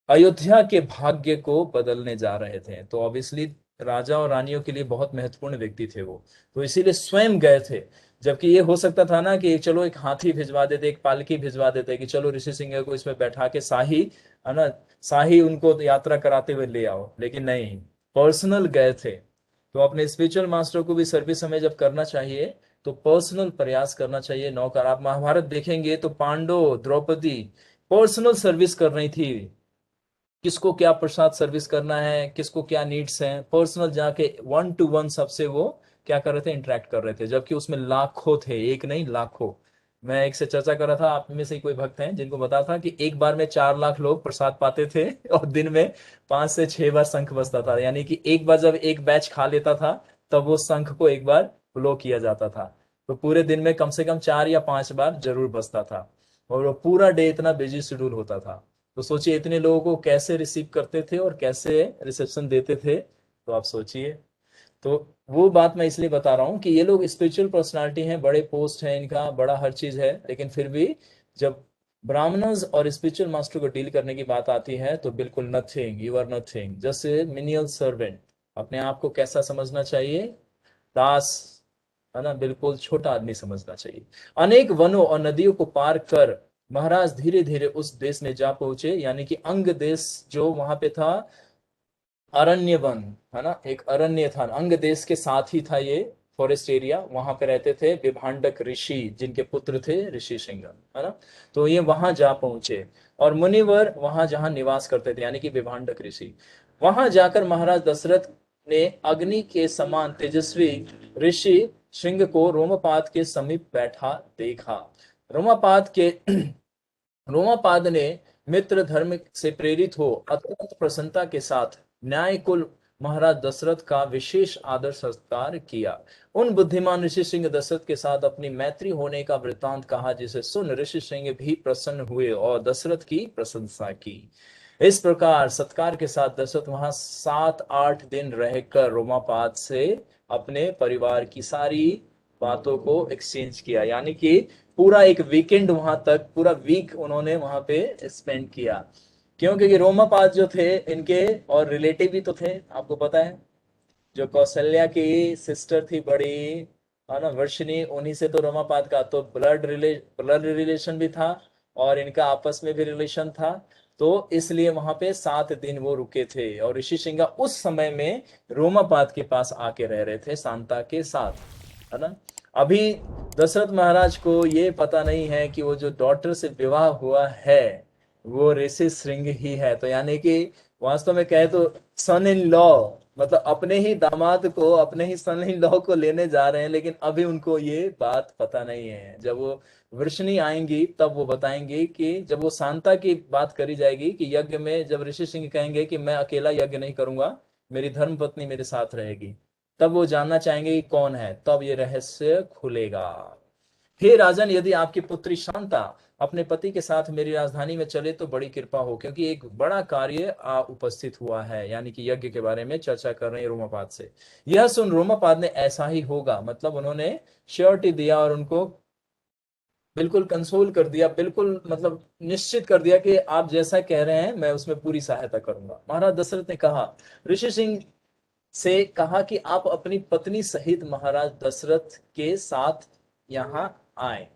अयोध्या के भाग्य को बदलने जा रहे थे, तो ऑब्वियसली राजा और रानियों के लिए बहुत महत्वपूर्ण व्यक्ति थे वो। तो इसीलिए स्वयं गए थे। जबकि ये हो सकता था ना कि चलो एक हाथी भिजवा देते, एक पालकी भिजवा देते, कि चलो ऋषि सिंह को इसमें बैठा के शाही, है ना, शाही उनको यात्रा कराते हुए ले आओ, लेकिन नहीं, पर्सनल गए थे। तो अपने स्पिरिचुअल मास्टर को भी सर्विस हमें जब करना चाहिए, तो पर्सनल प्रयास करना चाहिए। नौकर, आप महाभारत देखेंगे तो पांडव, द्रौपदी पर्सनल सर्विस कर रही थी। किसको क्या प्रसाद सर्विस करना है, किसको क्या नीड्स हैं, पर्सनल जाके 1 to 1 सबसे वो क्या कर रहे थे, इंटरेक्ट कर रहे थे। जबकि उसमें लाखों थे, एक नहीं लाखों। मैं एक से चर्चा कर रहा था, आप में से ही कोई भक्त हैं जिनको बता था कि एक बार में 4 लाख लोग प्रसाद पाते थे और दिन में 5 से 6 बार शंख बजता था। यानी कि एक बार जब एक बैच खा लेता था, तब वो शंख को एक बार ब्लो किया जाता था। तो पूरे दिन में कम से कम 4 या 5 बार जरूर बजता था। और वो पूरा डे इतना बिजी शेड्यूल होता था। तो सोचिए इतने लोगों को कैसे रिसीव करते थे और कैसे रिसेप्शन देते थे, तो आप सोचिए। तो वो बात मैं इसलिए बता रहा हूँ कि ये लोग स्पिरिचुअल पर्सनालिटी हैं, बड़े पोस्ट है इनका, बड़ा हर चीज है, लेकिन फिर भी जब ब्राह्मणर्स और स्पिरिचुअल मास्टर को डील करने की बात आती है, तो बिल्कुल nothing, you are nothing, just a menial servant. अपने आप को कैसा समझना चाहिए, दास, है ना, बिल्कुल छोटा आदमी समझना चाहिए। अनेक वनों और नदियों को पार कर महाराज धीरे धीरे उस देश में जा पहुंचे, यानी कि अंग देश जो वहां पे था, अरण्य वन, है ना, एक अरण्य था, अंग देश के साथ ही था ये फॉरेस्ट एरिया। वहां पे रहते थे विभांडक ऋषि, जिनके पुत्र थे ऋषि सिंह, है ना। तो ये वहां जा पहुंचे, और मुनिवर वहां जहां निवास करते थे, यानी कि विभांडक ऋषि। वहां जाकर महाराज दशरथ ने अग्नि के समान तेजस्वी ऋषि सिंह को रोमपाद के समीप बैठा देखा। रोमपाद के रोमापाद ने मित्र धर्म से प्रेरित हो अत्यंत प्रसन्नता के साथ न्याय कुल महाराज दशरथ का विशेष आदर सत्कार किया। उन बुद्धिमान ऋषि सिंह दशरथ के साथ अपनी मैत्री होने का वृतांत कहा, जिसे सुन ऋषि सिंह भी प्रसन्न हुए और दशरथ की प्रशंसा की। इस प्रकार सत्कार के साथ दशरथ वहां 7-8 दिन रहकर रोमापाद से अपने परिवार की सारी बातों को एक्सचेंज किया। यानी कि पूरा एक वीकेंड, वहां तक पूरा वीक उन्होंने वहां पे स्पेंड किया। क्यों? क्योंकि रोमापाद जो थे इनके और रिलेटिव भी तो थे, आपको पता है, जो कौशल्या की सिस्टर थी बड़ी, है ना, वर्षिणी, उन्हीं से तो रोमापाद का तो ब्लड रिलेशन भी था, और इनका आपस में भी रिलेशन था। तो इसलिए वहां पे 7 दिन वो रुके थे। और ऋषि सिंगा उस समय में रोमापाद के पास आके रह रहे थे शांता के साथ, है ना। अभी दशरथ महाराज को ये पता नहीं है कि वो जो डॉटर से विवाह हुआ है वो ऋषि सिंह ही है। तो यानी कि वास्तव में कहे तो सन इन लॉ, मतलब अपने ही दामाद को, अपने ही सन इन लॉ को लेने जा रहे हैं, लेकिन अभी उनको ये बात पता नहीं है। जब वो वृष्णि आएंगी तब वो बताएंगी कि जब वो शांता की बात करी जाएगी कि यज्ञ में जब ऋषि सिंह कहेंगे कि मैं अकेला यज्ञ नहीं करूंगा, मेरी धर्म पत्नी मेरे साथ रहेगी, तब वो जानना चाहेंगे कि कौन है, तब ये रहस्य खुलेगा। हे राजन, यदि आपकी पुत्री शांता अपने पति के साथ मेरी राजधानी में चले तो बड़ी कृपा हो, क्योंकि एक बड़ा कार्य आ उपस्थित हुआ है। यानी कि यज्ञ के बारे में चर्चा कर रहे हैं रोमापाद से। यह सुन रोमापाद ने ऐसा ही होगा, मतलब उन्होंने श्योरिटी दिया और उनको बिल्कुल कंसोल कर दिया, बिल्कुल मतलब निश्चित कर दिया कि आप जैसा कह रहे हैं मैं उसमें पूरी सहायता करूंगा। महाराज दशरथ ने कहा, ऋषि सिंह से कहा कि आप अपनी पत्नी सहित महाराज दशरथ के साथ यहाँ आए।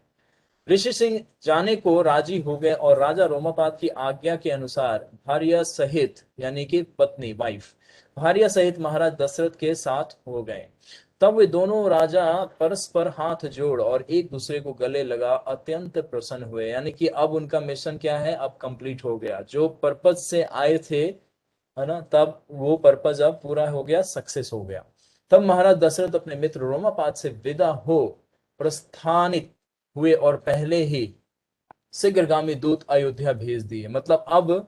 ऋषि सिंह जाने को राजी हो गए और राजा रोमापाद की आज्ञा के अनुसार भार्या सहित, यानी कि पत्नी वाइफ, भार्या सहित महाराज दशरथ के साथ हो गए। तब वे दोनों राजा परस्पर हाथ जोड़ और एक दूसरे को गले लगा अत्यंत प्रसन्न हुए। यानी कि अब उनका मिशन क्या है, अब कंप्लीट हो गया। जो पर्पज से आए थे, है ना, तब वो पर्पज अब पूरा हो गया, सक्सेस हो गया। तब महाराज दशरथ अपने मित्र रोमापाद से विदा हो प्रस्थानित हुए और पहले ही शीघ्रगामी दूत अयोध्या भेज दिए। मतलब अब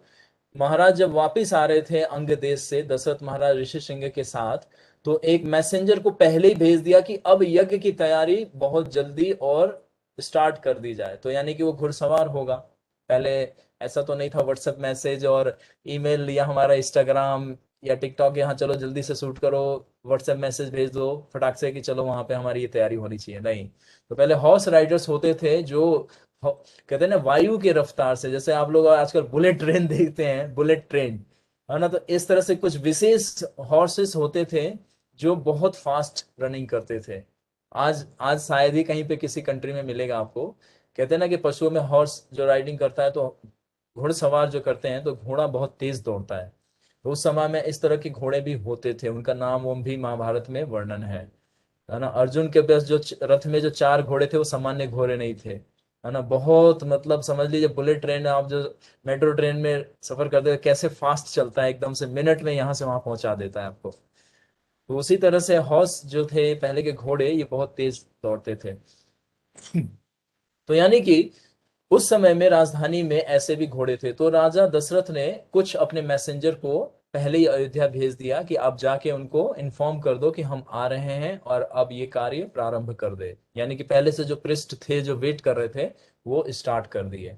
महाराज जब वापिस आ रहे थे अंग देश से, दशरथ महाराज ऋषि सिंह के साथ, तो एक मैसेंजर को पहले ही भेज दिया कि अब यज्ञ की तैयारी बहुत जल्दी और स्टार्ट कर दी जाए। तो यानी कि वो घुड़सवार होगा। पहले ऐसा तो नहीं था व्हाट्सएप मैसेज और ईमेल या हमारा इंस्टाग्राम या टिकटॉक, यहाँ चलो जल्दी से शूट करो, व्हाट्सएप मैसेज भेज दो फटाक से कि चलो वहां पे हमारी ये तैयारी होनी चाहिए, नहीं। तो पहले हॉर्स राइडर्स होते थे जो कहते हैं ना वायु की रफ्तार से, जैसे आप लोग आजकल बुलेट ट्रेन देखते हैं, बुलेट ट्रेन, है ना, तो इस तरह से कुछ विशेष हॉर्सेस होते थे जो बहुत फास्ट रनिंग करते थे। आज आज शायद ही कहीं पे किसी कंट्री में मिलेगा आपको। कहते हैं ना कि पशुओं में हॉर्स जो राइडिंग करता है, तो घुड़सवार जो करते हैं तो घोड़ा बहुत तेज दौड़ता है। तो उस समय में इस तरह के घोड़े भी होते थे, उनका नाम वो भी महाभारत में वर्णन है ना। अर्जुन के पास जो रथ में जो 4 घोड़े थे वो सामान्य घोड़े नहीं थे, है ना। बहुत मतलब समझ लीजिए बुलेट ट्रेन, आप जो मेट्रो ट्रेन में सफर करते हैं कैसे फास्ट चलता है, एकदम से मिनट में यहाँ से वहां पहुंचा देता है आपको। तो उसी तरह से हॉर्स जो थे पहले के घोड़े, ये बहुत तेज दौड़ते थे। तो यानी कि उस समय में राजधानी में ऐसे भी घोड़े थे। तो राजा दशरथ ने कुछ अपने मैसेंजर को पहले ही अयोध्या भेज दिया कि आप जाके उनको इन्फॉर्म कर दो कि हम आ रहे हैं और अब ये कार्य प्रारंभ कर दे। यानी कि पहले से जो पृष्ठ थे जो वेट कर रहे थे वो स्टार्ट कर दिए।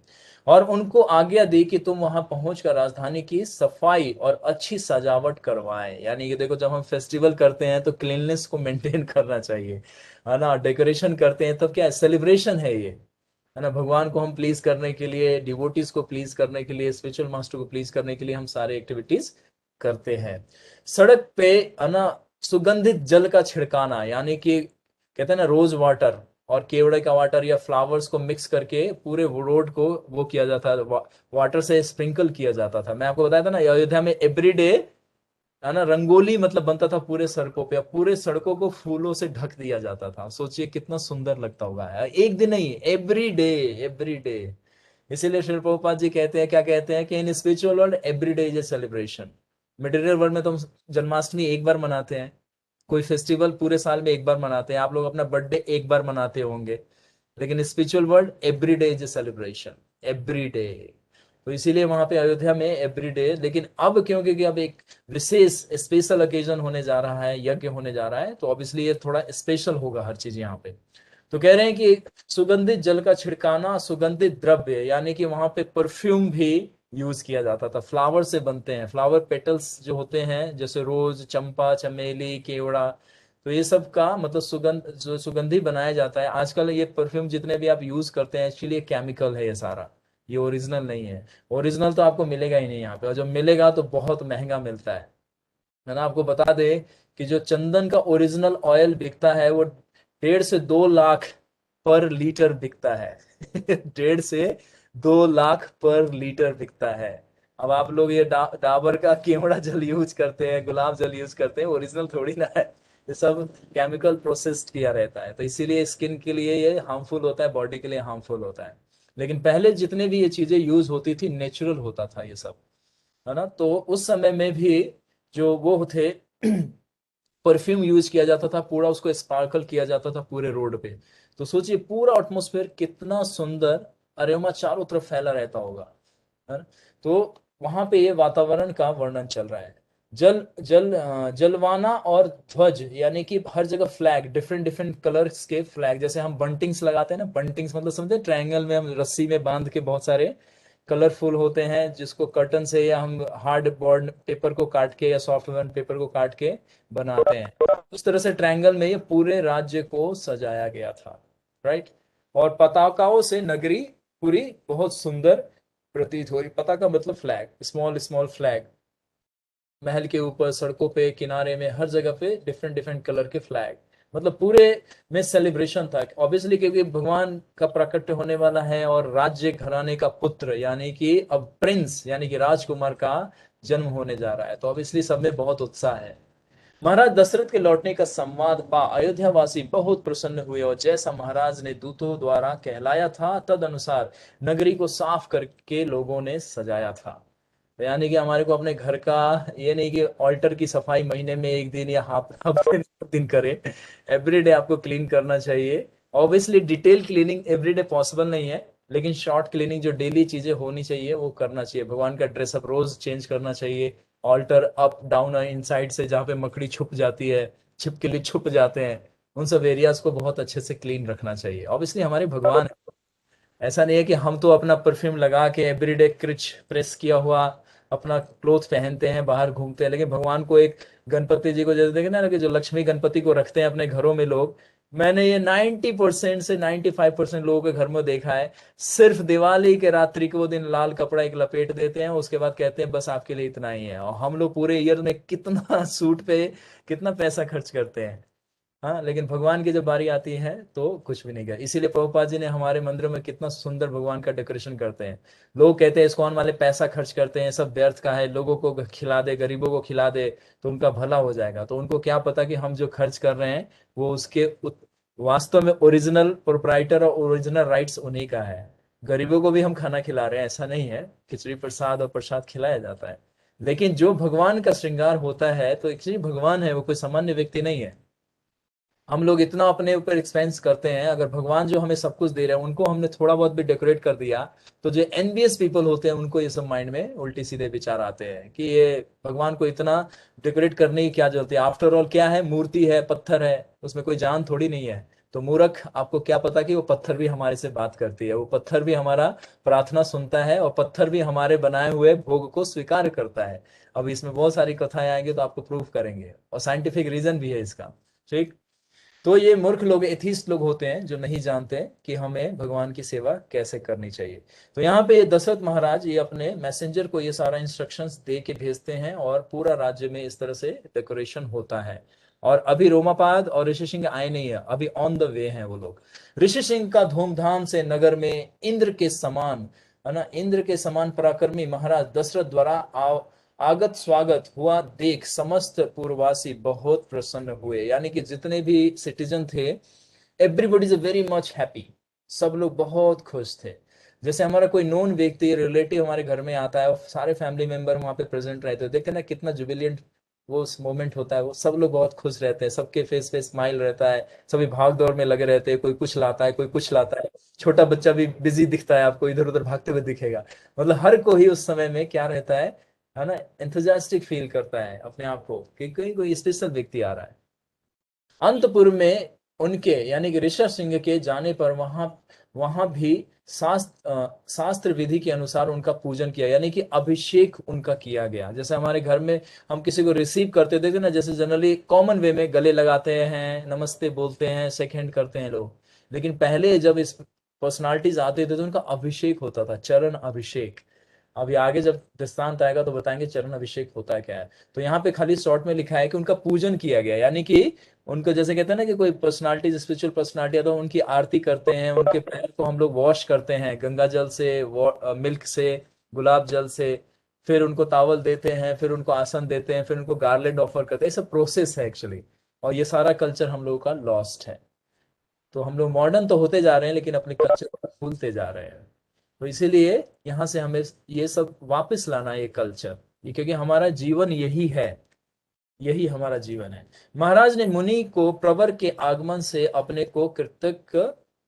और उनको आज्ञा दी कि तुम वहां पहुंचकर राजधानी की सफाई और अच्छी सजावट करवाएं। यानी कि देखो, जब हम फेस्टिवल करते हैं तो क्लीननेस को मेंटेन करना चाहिए, है ना। डेकोरेशन करते हैं तब क्या है, सेलिब्रेशन है ये, है ना। भगवान को हम प्लीज करने के लिए, डिवोटीज को प्लीज करने के लिए, स्पिरिचुअल मास्टर को प्लीज करने के लिए हम सारे एक्टिविटीज करते हैं। सड़क पे, है ना, सुगंधित जल का छिड़काना, यानी कि कहते हैं ना रोज वाटर और केवड़े का वाटर या फ्लावर्स को मिक्स करके पूरे रोड को वो किया जाता था, वाटर से स्प्रिंकल किया जाता था। मैं आपको बताया था ना अयोध्या में एवरीडे, है ना, रंगोली मतलब बनता था पूरे सड़कों पे, पूरे सड़कों को फूलों से ढक दिया जाता था। सोचिए कितना सुंदर लगता होगा, एक दिन नहीं, एवरी डे, एवरी डे। इसीलिए श्री प्रभुपाद जी कहते हैं, क्या कहते हैं कि in spiritual world every day is a celebration. Material world में तो हम जन्माष्टमी एक बार मनाते हैं, कोई फेस्टिवल पूरे साल में एक बार मनाते हैं, आप लोग अपना बर्थडे एक बार मनाते होंगे, लेकिन spiritual world every day is a celebration, every day. तो इसीलिए वहां पे अयोध्या में एवरी डे। लेकिन अब क्योंकि अब एक विशेष स्पेशल ओकेजन होने जा रहा है, यज्ञ होने जा रहा है, तो अब इसलिए थोड़ा स्पेशल होगा हर चीज यहाँ पे। तो कह रहे हैं कि सुगंधित जल का छिड़काना, सुगंधित द्रव्य, यानी कि वहां पे परफ्यूम भी यूज किया जाता था। फ्लावर से बनते हैं, फ्लावर पेटल्स जो होते हैं, जैसे रोज, चंपा, चमेली, केवड़ा, तो ये सब का मतलब सुगंध, जो सुगंधी बनाया जाता है। आजकल ये परफ्यूम जितने भी आप यूज करते हैं, एक्चुअली केमिकल है ये सारा, ये ओरिजिनल नहीं है। ओरिजिनल तो आपको मिलेगा ही नहीं यहाँ पे, और जो मिलेगा तो बहुत महंगा मिलता है ना। आपको बता दे कि जो चंदन का ओरिजिनल ऑयल बिकता है वो 1.5 से 2 लाख पर लीटर बिकता है। 1.5 से 2 लाख पर लीटर बिकता है। अब आप लोग ये डाबर का केवड़ा जल यूज करते हैं, गुलाब जल यूज करते हैं, ओरिजिनल थोड़ी ना है। ये सब केमिकल प्रोसेस्ड किया रहता है, तो इसीलिए स्किन के लिए ये हार्मफुल होता है, बॉडी के लिए हार्मफुल होता है। लेकिन पहले जितने भी ये चीजें यूज होती थी, नेचुरल होता था ये सब, है ना। तो उस समय में भी जो वो थे परफ्यूम यूज किया जाता था, पूरा उसको स्पार्कल किया जाता था पूरे रोड पे। तो सोचिए पूरा एटमोस्फेयर कितना सुंदर अरोमा चारों तरफ फैला रहता होगा, है ना। तो वहां पे ये वातावरण का वर्णन चल रहा है। जलवाना और ध्वज, यानी कि हर जगह फ्लैग, डिफरेंट डिफरेंट कलर्स के फ्लैग, जैसे हम बंटिंग्स लगाते हैं ना, बंटिंग्स मतलब समझे, ट्रायंगल में हम रस्सी में बांध के बहुत सारे कलरफुल होते हैं, जिसको कर्टन से या हम हार्ड बोर्ड पेपर को काट के या सॉफ्ट पेपर को काट के बनाते हैं। उस तरह से ट्रायंगल में ये पूरे राज्य को सजाया गया था, राइट। और पताकाओं से नगरी पूरी बहुत सुंदर प्रतीत हो रही। पताका मतलब फ्लैग, स्मॉल स्मॉल फ्लैग, महल के ऊपर, सड़कों पे, किनारे में, हर जगह पे डिफरेंट डिफरेंट कलर के फ्लैग। मतलब पूरे में सेलिब्रेशन था, ऑब्वियसली, क्योंकि भगवान का प्राकट्य होने वाला है और राज्य घराने का पुत्र, यानी कि अब प्रिंस यानी कि राजकुमार का जन्म होने जा रहा है, तो ऑब्वियसली सब में बहुत उत्साह है। महाराज दशरथ के लौटने का संवाद पा अयोध्या वासी बहुत प्रसन्न हुए, और जैसा महाराज ने दूतों द्वारा कहलाया था, तद अनुसार नगरी को साफ करके लोगों ने सजाया था। यानी कि हमारे को अपने घर का, ये नहीं कि ऑल्टर की सफाई महीने में एक दिन या हफ्ते में एक दिन करें, एवरीडे आपको क्लीन करना चाहिए। Obviously detail cleaning everyday possible नहीं है, लेकिन शॉर्ट क्लीनिंग जो डेली चीजें होनी चाहिए वो करना चाहिए। भगवान का ड्रेसअप रोज चेंज करना चाहिए, ऑल्टर अप डाउन इनसाइड से जहाँ पे मकड़ी छुप जाती है, छिपकली छुप जाते हैं, उन सब एरियाज को बहुत अच्छे से क्लीन रखना चाहिए। ऑब्वियसली हमारे भगवान है, ऐसा नहीं है कि हम तो अपना परफ्यूम लगा के एवरीडे क्रिच प्रेस किया हुआ अपना क्लोथ पहनते हैं, बाहर घूमते हैं, लेकिन भगवान को एक, गणपति जी को जैसे देखे ना कि जो लक्ष्मी गणपति को रखते हैं अपने घरों में लोग, मैंने ये 90% से 95% लोगों के घर में देखा है, सिर्फ दिवाली के रात्रि को वो दिन लाल कपड़ा एक लपेट देते हैं, उसके बाद कहते हैं बस आपके लिए इतना ही है। और हम लोग पूरे ईयर में कितना सूट पे कितना पैसा खर्च करते हैं। हाँ, लेकिन भगवान की जब बारी आती है तो कुछ भी नहीं कर। इसीलिए प्रभुपाद जी ने हमारे मंदिरों में कितना सुंदर भगवान का डेकोरेशन करते हैं। लोग कहते हैं इस्कॉन वाले पैसा खर्च करते हैं, सब व्यर्थ का है, लोगों को खिला दे, गरीबों को खिला दे तो उनका भला हो जाएगा। तो उनको क्या पता कि हम जो खर्च कर रहे हैं वो उसके वास्तव में ओरिजिनल प्रोप्राइटर और ओरिजिनल राइट्स उन्हीं का है। गरीबों को भी हम खाना खिला रहे हैं, ऐसा नहीं है, खिचड़ी प्रसाद और प्रसाद खिलाया जाता है। लेकिन जो भगवान का श्रृंगार होता है, तो एक्चुअली भगवान है, वो कोई सामान्य व्यक्ति नहीं है। हम लोग इतना अपने ऊपर एक्सपेंस करते हैं, अगर भगवान जो हमें सब कुछ दे रहे हैं उनको हमने थोड़ा बहुत भी डेकोरेट कर दिया, तो जो एनबीएस पीपल होते हैं उनको ये सब माइंड में उल्टी सीधे विचार आते हैं कि ये भगवान को इतना डेकोरेट करने की क्या जरूरत है, आफ्टर ऑल क्या है, मूर्ति है, पत्थर है, उसमें कोई जान थोड़ी नहीं है। तो मूर्ख, आपको क्या पता कि वो पत्थर भी हमारे से बात करती है, वो पत्थर भी हमारा प्रार्थना सुनता है, और पत्थर भी हमारे बनाए हुए भोग को स्वीकार करता है। अब इसमें बहुत सारी कथाएं आएंगी तो आपको प्रूफ करेंगे, और साइंटिफिक रीजन भी है इसका, ठीक। तो ये मूर्ख लोग, एथीस्ट लोग होते हैं जो नहीं जानते कि हमें भगवान की सेवा कैसे करनी चाहिए। तो यहाँ पे दशरथ महाराज ये अपने मैसेंजर को ये सारा इंस्ट्रक्शंस दे के भेजते हैं, और पूरा राज्य में इस तरह से डेकोरेशन होता है। और अभी रोमापाद और ऋषि सिंह आए नहीं है, अभी ऑन द वे हैं वो लोग। ऋषि सिंह का धूमधाम से नगर में इंद्र के समान, है ना, इंद्र के समान पराक्रमी महाराज दशरथ द्वारा आगत स्वागत हुआ देख समस्त पूर्ववासी बहुत प्रसन्न हुए। यानी कि जितने भी सिटीजन थे, everybody is very much happy, सब लोग बहुत खुश थे। जैसे हमारा कोई नोन व्यक्ति, रिलेटिव हमारे घर में आता है और सारे फैमिली मेंबर वहां पे प्रेजेंट रहते हैं, देखते हैं ना कितना जुबिलियंट वो मोमेंट होता है, वो सब लोग बहुत खुश रहते हैं, सबके फेस पे स्माइल रहता है, सभी भाग दौड़ में लगे रहते हैं, कोई कुछ लाता है, कोई कुछ लाता है, छोटा बच्चा भी बिजी दिखता है आपको, इधर उधर भागते हुए दिखेगा। मतलब हर कोई उस समय में क्या रहता है ना, एंथुजियास्टिक फील करता है अपने आप को कि कहीं कोई स्पेशल व्यक्ति आ रहा है। अंतपुर में उनके यानी कि ऋषभ सिंह के जाने पर वहां वहां भी शास्त्र विधि के अनुसार उनका पूजन किया, यानी कि अभिषेक उनका किया गया। जैसे हमारे घर में हम किसी को रिसीव करते थे ना, जैसे जनरली कॉमन वे में गले लगाते हैं, नमस्ते बोलते हैं, शेक हैंड करते हैं लोग, लेकिन पहले जब इस पर्सनालिटीज आते थे तो उनका अभिषेक होता था, चरण अभिषेक। अभी आगे जब दृष्टांत आएगा तो बताएंगे चरण अभिषेक होता है क्या है। तो यहाँ पे खाली शॉर्ट में लिखा है कि उनका पूजन किया गया, यानी कि उनको, जैसे कहते हैं ना कि कोई पर्सनालिटी, स्पिरिचुअल पर्सनालिटी है तो उनकी आरती करते हैं, उनके पैर को हम लोग वॉश करते हैं गंगा जल से, मिल्क से, गुलाब जल से, फिर उनको तावल देते हैं, फिर उनको आसन देते हैं, फिर उनको गार्लैंड ऑफर करते हैं। ये सब प्रोसेस है एक्चुअली, और ये सारा कल्चर हम लोगों का लॉस्ट है। तो हम लोग मॉडर्न तो होते जा रहे हैं लेकिन अपने कल्चर को भूलते जा रहे हैं। तो इसीलिए यहाँ से हमें ये सब वापस लाना है, ये कल्चर, ये क्योंकि हमारा जीवन यही है, यही हमारा जीवन है। महाराज ने मुनि को प्रवर के आगमन से अपने को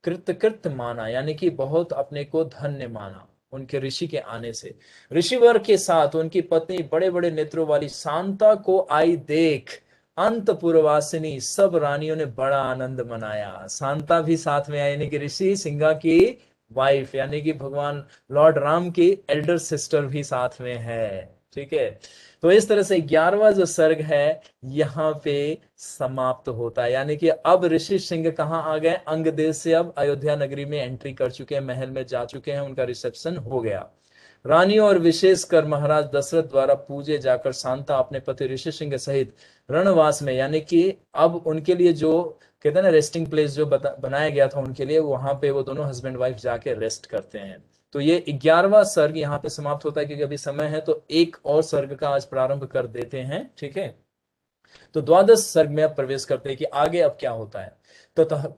कृतकृत माना, यानी कि बहुत अपने को धन्य माना उनके ऋषि के आने से। ऋषिवर के साथ उनकी पत्नी बड़े बड़े नेत्रों वाली शांता को आई देख अंतपुरवासिनी सब रानियों ने बड़ा आनंद मनाया। शांता भी साथ में आई, यानी कि ऋषि सिंगा की वाइफ, यानी कि भगवान लॉर्ड राम की एल्डर सिस्टर भी साथ में है। ठीक है, तो इस तरह से 11वां जो सर्ग है यहाँ पे समाप्त होता है, यानी कि अब ऋषि सिंह कहाँ आ गए, अंग देश से अब अयोध्या नगरी में एंट्री कर चुके हैं, महल में जा चुके हैं, उनका रिसेप्शन हो गया। रानियों और विशेषकर महाराज दशरथ द्वारा पूजे जाकर शांता अपने पति ऋषि सिंह सहित रणवास में, यानी कि अब उनके लिए जो कहते हैं ना रेस्टिंग प्लेस जो बनाया गया था उनके लिए, वहां पे वो दोनों हस्बैंड वाइफ जाके रेस्ट करते हैं। तो ये 11वां सर्ग यहाँ पे समाप्त होता है, क्योंकि अभी समय है तो एक और सर्ग का आज प्रारंभ कर देते हैं। ठीक है, तो द्वादश सर्ग में अब प्रवेश करते हैं कि आगे अब क्या होता है। ततः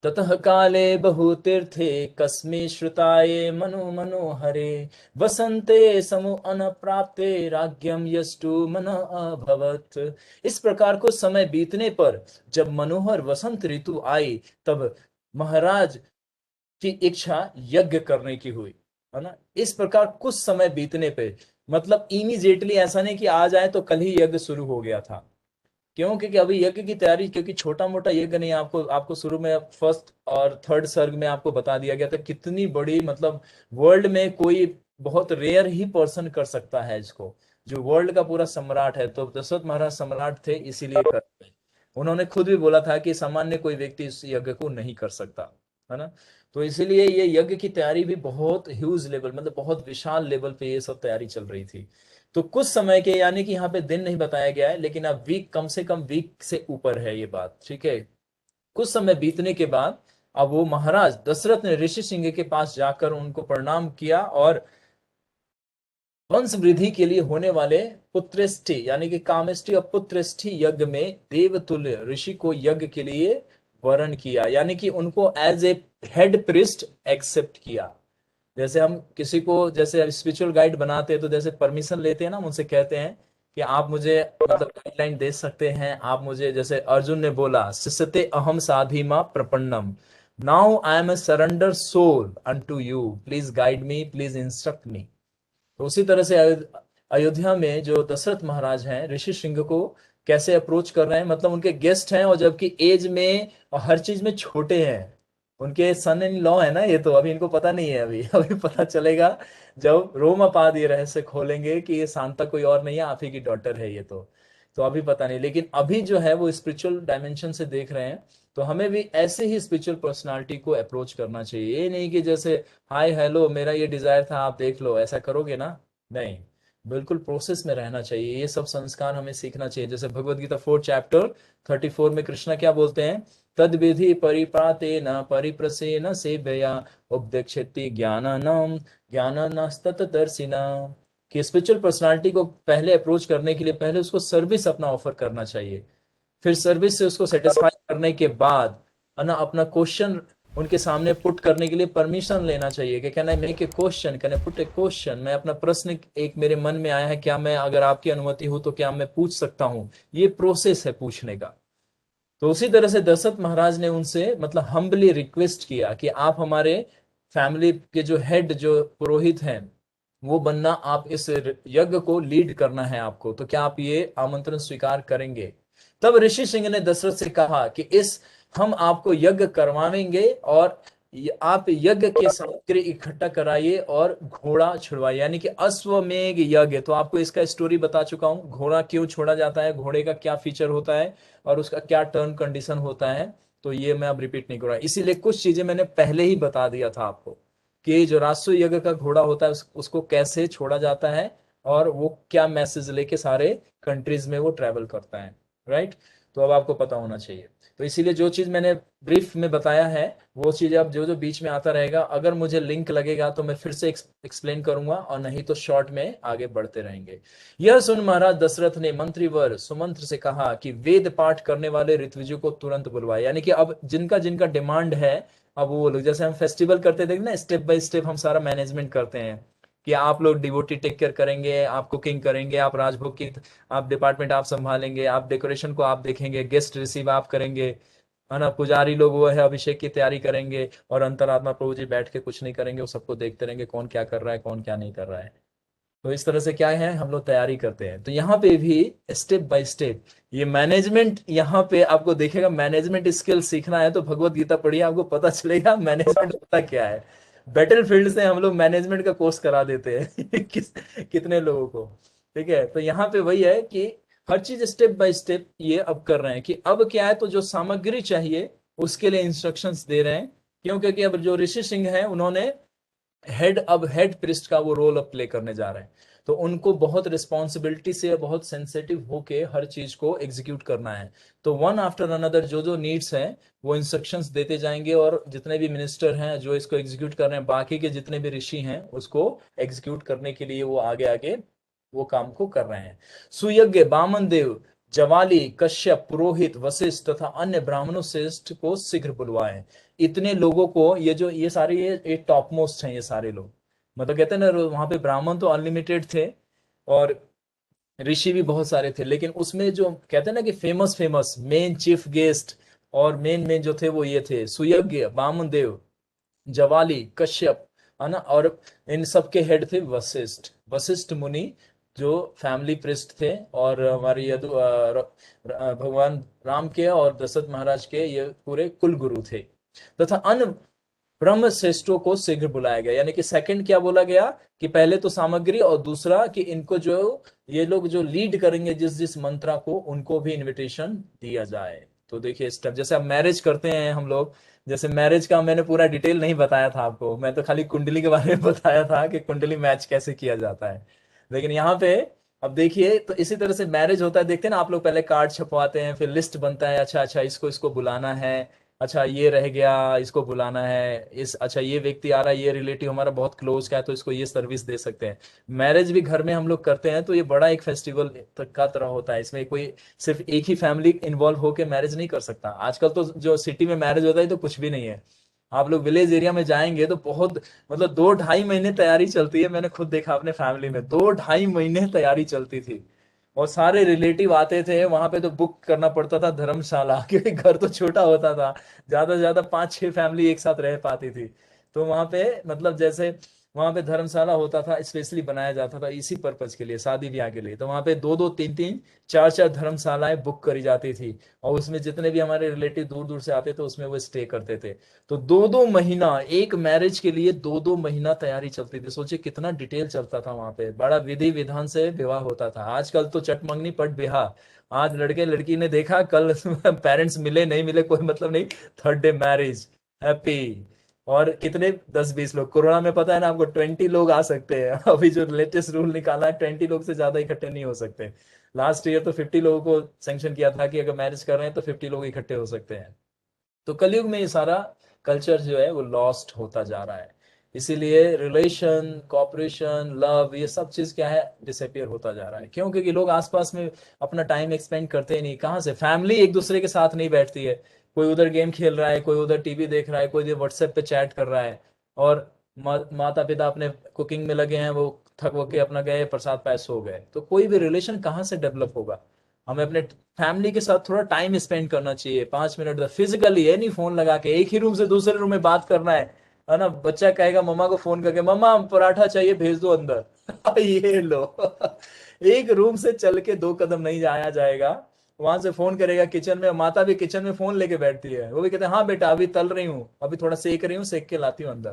ततः काले बहुतीर्थे कस्मे श्रुताये मनो मनोहरे वसंते समु अनप्राप्ते राज्ञम यष्टु मन अभवत्। इस प्रकार को समय बीतने पर जब मनोहर वसंत ऋतु आई, तब महाराज की इच्छा यज्ञ करने की हुई, है ना। इस प्रकार कुछ समय बीतने पे, मतलब इमीडिएटली ऐसा नहीं कि आज आए तो कल ही यज्ञ शुरू हो गया था। क्यों? क्योंकि अभी यज्ञ की तैयारी, क्योंकि छोटा मोटा यज्ञ नहीं, आपको शुरू में फर्स्ट और थर्ड सर्ग में आपको बता दिया गया था कितनी बड़ी, मतलब वर्ल्ड में कोई बहुत रेयर ही पर्सन कर सकता है इसको, जो वर्ल्ड का पूरा सम्राट है। तो दशरथ महाराज सम्राट थे इसीलिए करते हैं। उन्होंने खुद भी बोला था कि सामान्य कोई व्यक्ति इस यज्ञ को नहीं कर सकता, है ना। तो इसीलिए ये यज्ञ की तैयारी भी बहुत ह्यूज लेवल, मतलब बहुत विशाल लेवल पे ये सब तैयारी चल रही थी। तो कुछ समय के, यानी कि यहाँ पे दिन नहीं बताया गया है, लेकिन अब वीक, कम से कम वीक से ऊपर है ये बात। ठीक है, कुछ समय बीतने के बाद अब वो महाराज दशरथ ने ऋषि सिंह के पास जाकर उनको प्रणाम किया और वंश वृद्धि के लिए होने वाले पुत्रेष्टि, यानी कि कामेष्टि और पुत्रेष्टि यज्ञ में देवतुल्य ऋषि को यज्ञ के लिए वरण किया, यानी कि उनको as a head priest accept किया। जैसे हम किसी को, जैसे स्पिरिचुअल गाइड बनाते हैं तो जैसे परमिशन लेते हैं ना, उनसे कहते हैं कि आप मुझे मतलब गाइडलाइन दे सकते हैं, आप मुझे, जैसे अर्जुन ने बोला शिष्यते अहम साधि मां प्रपन्नम, now I am a surrender soul unto you, please guide me, please instruct me. तो उसी तरह से अयोध्या में जो दशरथ महाराज हैं ऋषि सिंह को कैसे अप्रोच कर रहे हैं, मतलब उनके गेस्ट हैं और जबकि एज में और हर चीज में छोटे हैं। उनके सन इन लॉ है ना ये, तो अभी इनको पता नहीं है, अभी अभी पता चलेगा जब रोमापाद ये रहस्य खोलेंगे कि ये शांता कोई और नहीं है, आप ही की डॉटर है ये। तो अभी पता नहीं, लेकिन अभी जो है वो स्पिरिचुअल डायमेंशन से देख रहे हैं। तो हमें भी ऐसे ही स्पिरिचुअल पर्सनालिटी को अप्रोच करना चाहिए। ये नहीं कि जैसे हाय हेलो मेरा ये डिजायर था आप देख लो, ऐसा करोगे ना, नहीं, बिल्कुल प्रोसेस में रहना चाहिए। ये सब संस्कार हमें सीखना चाहिए। जैसे भगवत गीता 4 चैप्टर 34 में कृष्णा क्या बोलते हैं, तद विधि परिप्रातेन परिप्रसेन सेवया उपदेक्षति ज्ञाननम ज्ञाननस्ततदर्शिना। कि स्पिरिचुअल पर्सनालिटी को पहले अप्रोच करने के लिए पहले उसको सर्विस अपना ऑफर करना चाहिए, फिर सर्विस से उसको सेटिस्फाई करने के बाद है ना अपना क्वेश्चन उनके सामने पुट करने के लिए परमिशन लेना चाहिए कि can I make a question, can I put A question, मैं अपना प्रश्न एक मेरे मन में आया है, क्या मैं, अगर आपकी अनुमति हो तो क्या मैं पूछ सकता हूं। ये प्रोसेस है पूछने का। तो उसी तरह से दशरथ महाराज ने उनसे मतलब हम्बली रिक्वेस्ट किया कि आप हमारे फैमिली के जो हेड, जो पुरोहित हैं, वो बनना, आप इस यज्ञ को लीड करना है आपको, तो क्या आप ये आमंत्रण स्वीकार करेंगे। तब ऋषि सिंह ने दशरथ से कहा कि हम आपको यज्ञ करवाएंगे और आप यज्ञ के सामग्री इकट्ठा कराइए और घोड़ा छुड़वाइए, यानी कि अश्वमेघ यज्ञ। तो आपको इसका स्टोरी बता चुका हूं, घोड़ा क्यों छोड़ा जाता है, घोड़े का क्या फीचर होता है और उसका क्या टर्म कंडीशन होता है। तो ये मैं अब रिपीट नहीं कर रहा, इसीलिए कुछ चीजें मैंने पहले ही बता दिया था आपको कि जो राष्ट्रीय यज्ञ का घोड़ा होता है उसको कैसे छोड़ा जाता है और वो क्या मैसेज लेके सारे कंट्रीज में वो ट्रेवल करता है, राइट। तो अब आपको पता होना चाहिए। तो इसीलिए जो चीज मैंने ब्रीफ में बताया है वो चीज अब जो जो बीच में आता रहेगा, अगर मुझे लिंक लगेगा तो मैं फिर से एक्सप्लेन करूंगा, और नहीं तो शॉर्ट में आगे बढ़ते रहेंगे। यह सुन महाराज दशरथ ने मंत्रीवर सुमंत्र से कहा कि वेद पाठ करने वाले ऋत्विजों को तुरंत बुलवाए। यानी कि अब जिनका जिनका डिमांड है, अब वो लोग, जैसे हम फेस्टिवल करते थे ना, स्टेप बाय स्टेप हम सारा मैनेजमेंट करते हैं कि आप लोग डिवोटी टेक केयर करेंगे, आप कुकिंग करेंगे, आप राजभोग की आप डिपार्टमेंट आप संभालेंगे, आप डेकोरेशन को आप देखेंगे, गेस्ट रिसीव आप करेंगे, है ना, पुजारी लोग वो है अभिषेक की तैयारी करेंगे, और अंतरात्मा प्रभु जी बैठ के कुछ नहीं करेंगे, वो सबको देखते रहेंगे कौन क्या कर रहा है, कौन क्या नहीं कर रहा है। तो इस तरह से क्या है, हम लोग तैयारी करते हैं। तो यहाँ पे भी स्टेप बाय स्टेप ये मैनेजमेंट, यहाँ पे आपको देखेगा मैनेजमेंट स्किल सीखना है तो भगवत गीता पढ़िए, आपको पता चलेगा मैनेजमेंट होता क्या है। बैटल फील्ड से हम लोग मैनेजमेंट का कोर्स करा देते हैं कितने लोगों को। ठीक है, तो यहाँ पे वही है कि हर चीज स्टेप बाय स्टेप ये अब कर रहे हैं कि अब क्या है, तो जो सामग्री चाहिए उसके लिए इंस्ट्रक्शंस दे रहे हैं। क्यों? क्योंकि अब जो ऋषि सिंह हैं उन्होंने अब हेड प्रिस्ट का वो रोल अब प्ले करने जा रहे हैं, तो उनको बहुत रिस्पॉन्सिबिलिटी से, बहुत सेंसिटिव होके हर चीज को एग्जीक्यूट करना है। तो वन आफ्टर अनदर जो जो नीड्स हैं वो इंस्ट्रक्शंस देते जाएंगे, और जितने भी मिनिस्टर हैं जो इसको एग्जीक्यूट कर रहे हैं, बाकी के जितने भी ऋषि हैं उसको एग्जीक्यूट करने के लिए वो आगे आगे वो काम को कर रहे हैं। सुयज्ञ बामन देव, जवाली, कश्यप, पुरोहित, वशिष्ठ तथा अन्य ब्राह्मणों श्रेष्ठ को शीघ्र बुलवाएं। इतने लोगों को, ये जो ये सारे ये टॉप मोस्ट हैं ये सारे लोग, मतलब कहते हैं ना, वहां पे ब्राह्मण तो अनलिमिटेड थे और ऋषि भी बहुत सारे थे, लेकिन उसमें जो कहते हैं ना कि famous famous main chief guest और मेन मेन जो थे वो ये थे, सुयज्ञ बामन देव, जवाली, कश्यप, है ना, और इन सब के हेड थे वशिष्ठ, वशिष्ठ मुनि, जो फैमिली प्रिस्ट थे, और हमारे भगवान राम के और दशरथ महाराज के ये पूरे कुल गुरु थे। तथा अन्य ब्रह्म श्रेष्ठों को शीघ्र बुलाया गया। यानी कि सेकंड क्या बोला गया कि पहले तो सामग्री, और दूसरा कि इनको जो ये लोग जो लीड करेंगे जिस जिस मंत्रा को, उनको भी इनविटेशन दिया जाए। तो देखिए स्टेप, जैसे अब मैरिज करते हैं हम लोग, जैसे मैरिज का मैंने पूरा डिटेल नहीं बताया था आपको, मैं तो खाली कुंडली के बारे में बताया था कि कुंडली मैच कैसे किया जाता है। लेकिन यहाँ पे अब देखिए, तो इसी तरह से मैरिज होता है, देखते हैं ना आप लोग, पहले कार्ड छपवाते हैं, फिर लिस्ट बनता है, अच्छा अच्छा इसको इसको बुलाना है, अच्छा ये रह गया इसको बुलाना है, इस अच्छा ये व्यक्ति आ रहा है, ये रिलेटिव हमारा बहुत क्लोज का है तो इसको ये सर्विस दे सकते हैं। मैरिज भी घर में हम लोग करते हैं, तो ये बड़ा एक फेस्टिवल का तरह होता है, इसमें कोई सिर्फ एक ही फैमिली इन्वॉल्व होकर मैरिज नहीं कर सकता। आजकल तो जो सिटी में मैरिज होता है तो कुछ भी नहीं है, आप लोग विलेज एरिया में जाएंगे तो बहुत, मतलब 2-2.5 महीने तैयारी चलती है। मैंने खुद देखा अपने फैमिली में 2-2.5 महीने तैयारी चलती थी, और सारे रिलेटिव आते थे वहां पे, तो बुक करना पड़ता था धर्मशाला क्योंकि घर तो छोटा होता था, ज्यादा से ज्यादा 5-6 फैमिली एक साथ रह पाती थी। तो वहां पे मतलब जैसे वहां पे धर्मशाला होता था, स्पेशली बनाया जाता था इसी पर्पज के लिए, शादी ब्याह के लिए। तो वहां पे 2-2, 3-3, 4-4 धर्मशालाएं बुक करी जाती थी, और उसमें जितने भी हमारे रिलेटिव दूर दूर से आते थे उसमें वो स्टे करते थे। तो 2-2 महीना एक मैरिज के लिए, 2-2 महीना तैयारी चलती थी। सोचिए कितना डिटेल चलता था वहां पे, बड़ा विधि विधान से विवाह होता था। आजकल तो चट मंगनी पट ब्याह, आज लड़के लड़की ने देखा, कल पेरेंट्स मिले नहीं मिले कोई मतलब नहीं, थर्ड डे मैरिज, हैप्पी। और कितने 10-20 लोग, कोरोना में पता है ना आपको 20 लोग आ सकते हैं अभी जो लेटेस्ट रूल निकाला है, 20 लोग से ज्यादा इकट्ठे नहीं हो सकते। लास्ट ईयर तो 50 लोगों को सैंक्शन किया था कि अगर मैरिज कर रहे हैं तो 50 लोग इकट्ठे हो सकते हैं। तो कलयुग में ये सारा कल्चर जो है वो लॉस्ट होता जा रहा है। इसीलिए रिलेशन, कॉपरेशन, लव, ये सब चीज क्या है, डिसअपियर होता जा रहा है। क्यों? क्योंकि लोग आसपास में अपना टाइम एक्सपेंड करते ही नहीं। कहाँ से फैमिली एक दूसरे के साथ नहीं बैठती है, कोई उधर गेम खेल रहा है, कोई उधर टीवी देख रहा है, कोई इधर व्हाट्सएप पे चैट कर रहा है, और माता पिता अपने कुकिंग में लगे हैं, वो थक वक के अपना गए, प्रसाद पाए, सो गए। तो कोई भी रिलेशन कहाँ से डेवलप होगा? हमें अपने फैमिली के साथ थोड़ा टाइम स्पेंड करना चाहिए, 5 मिनट फिजिकली, है नहीं फोन लगा के एक ही रूम से दूसरे रूम में बात करना है ना। बच्चा कहेगा मम्मा को फोन करके, मम्मा पराठा चाहिए भेज दो अंदर ये लो एक रूम से चल के 2 कदम नहीं जाया जाएगा, वहां से फोन करेगा किचन में, माता भी किचन में फोन लेके बैठती है, वो भी कहते हैं हाँ बेटा अभी तल रही हूँ, अभी थोड़ा सेक रही हूँ, सेक के लाती हूँ अंदर।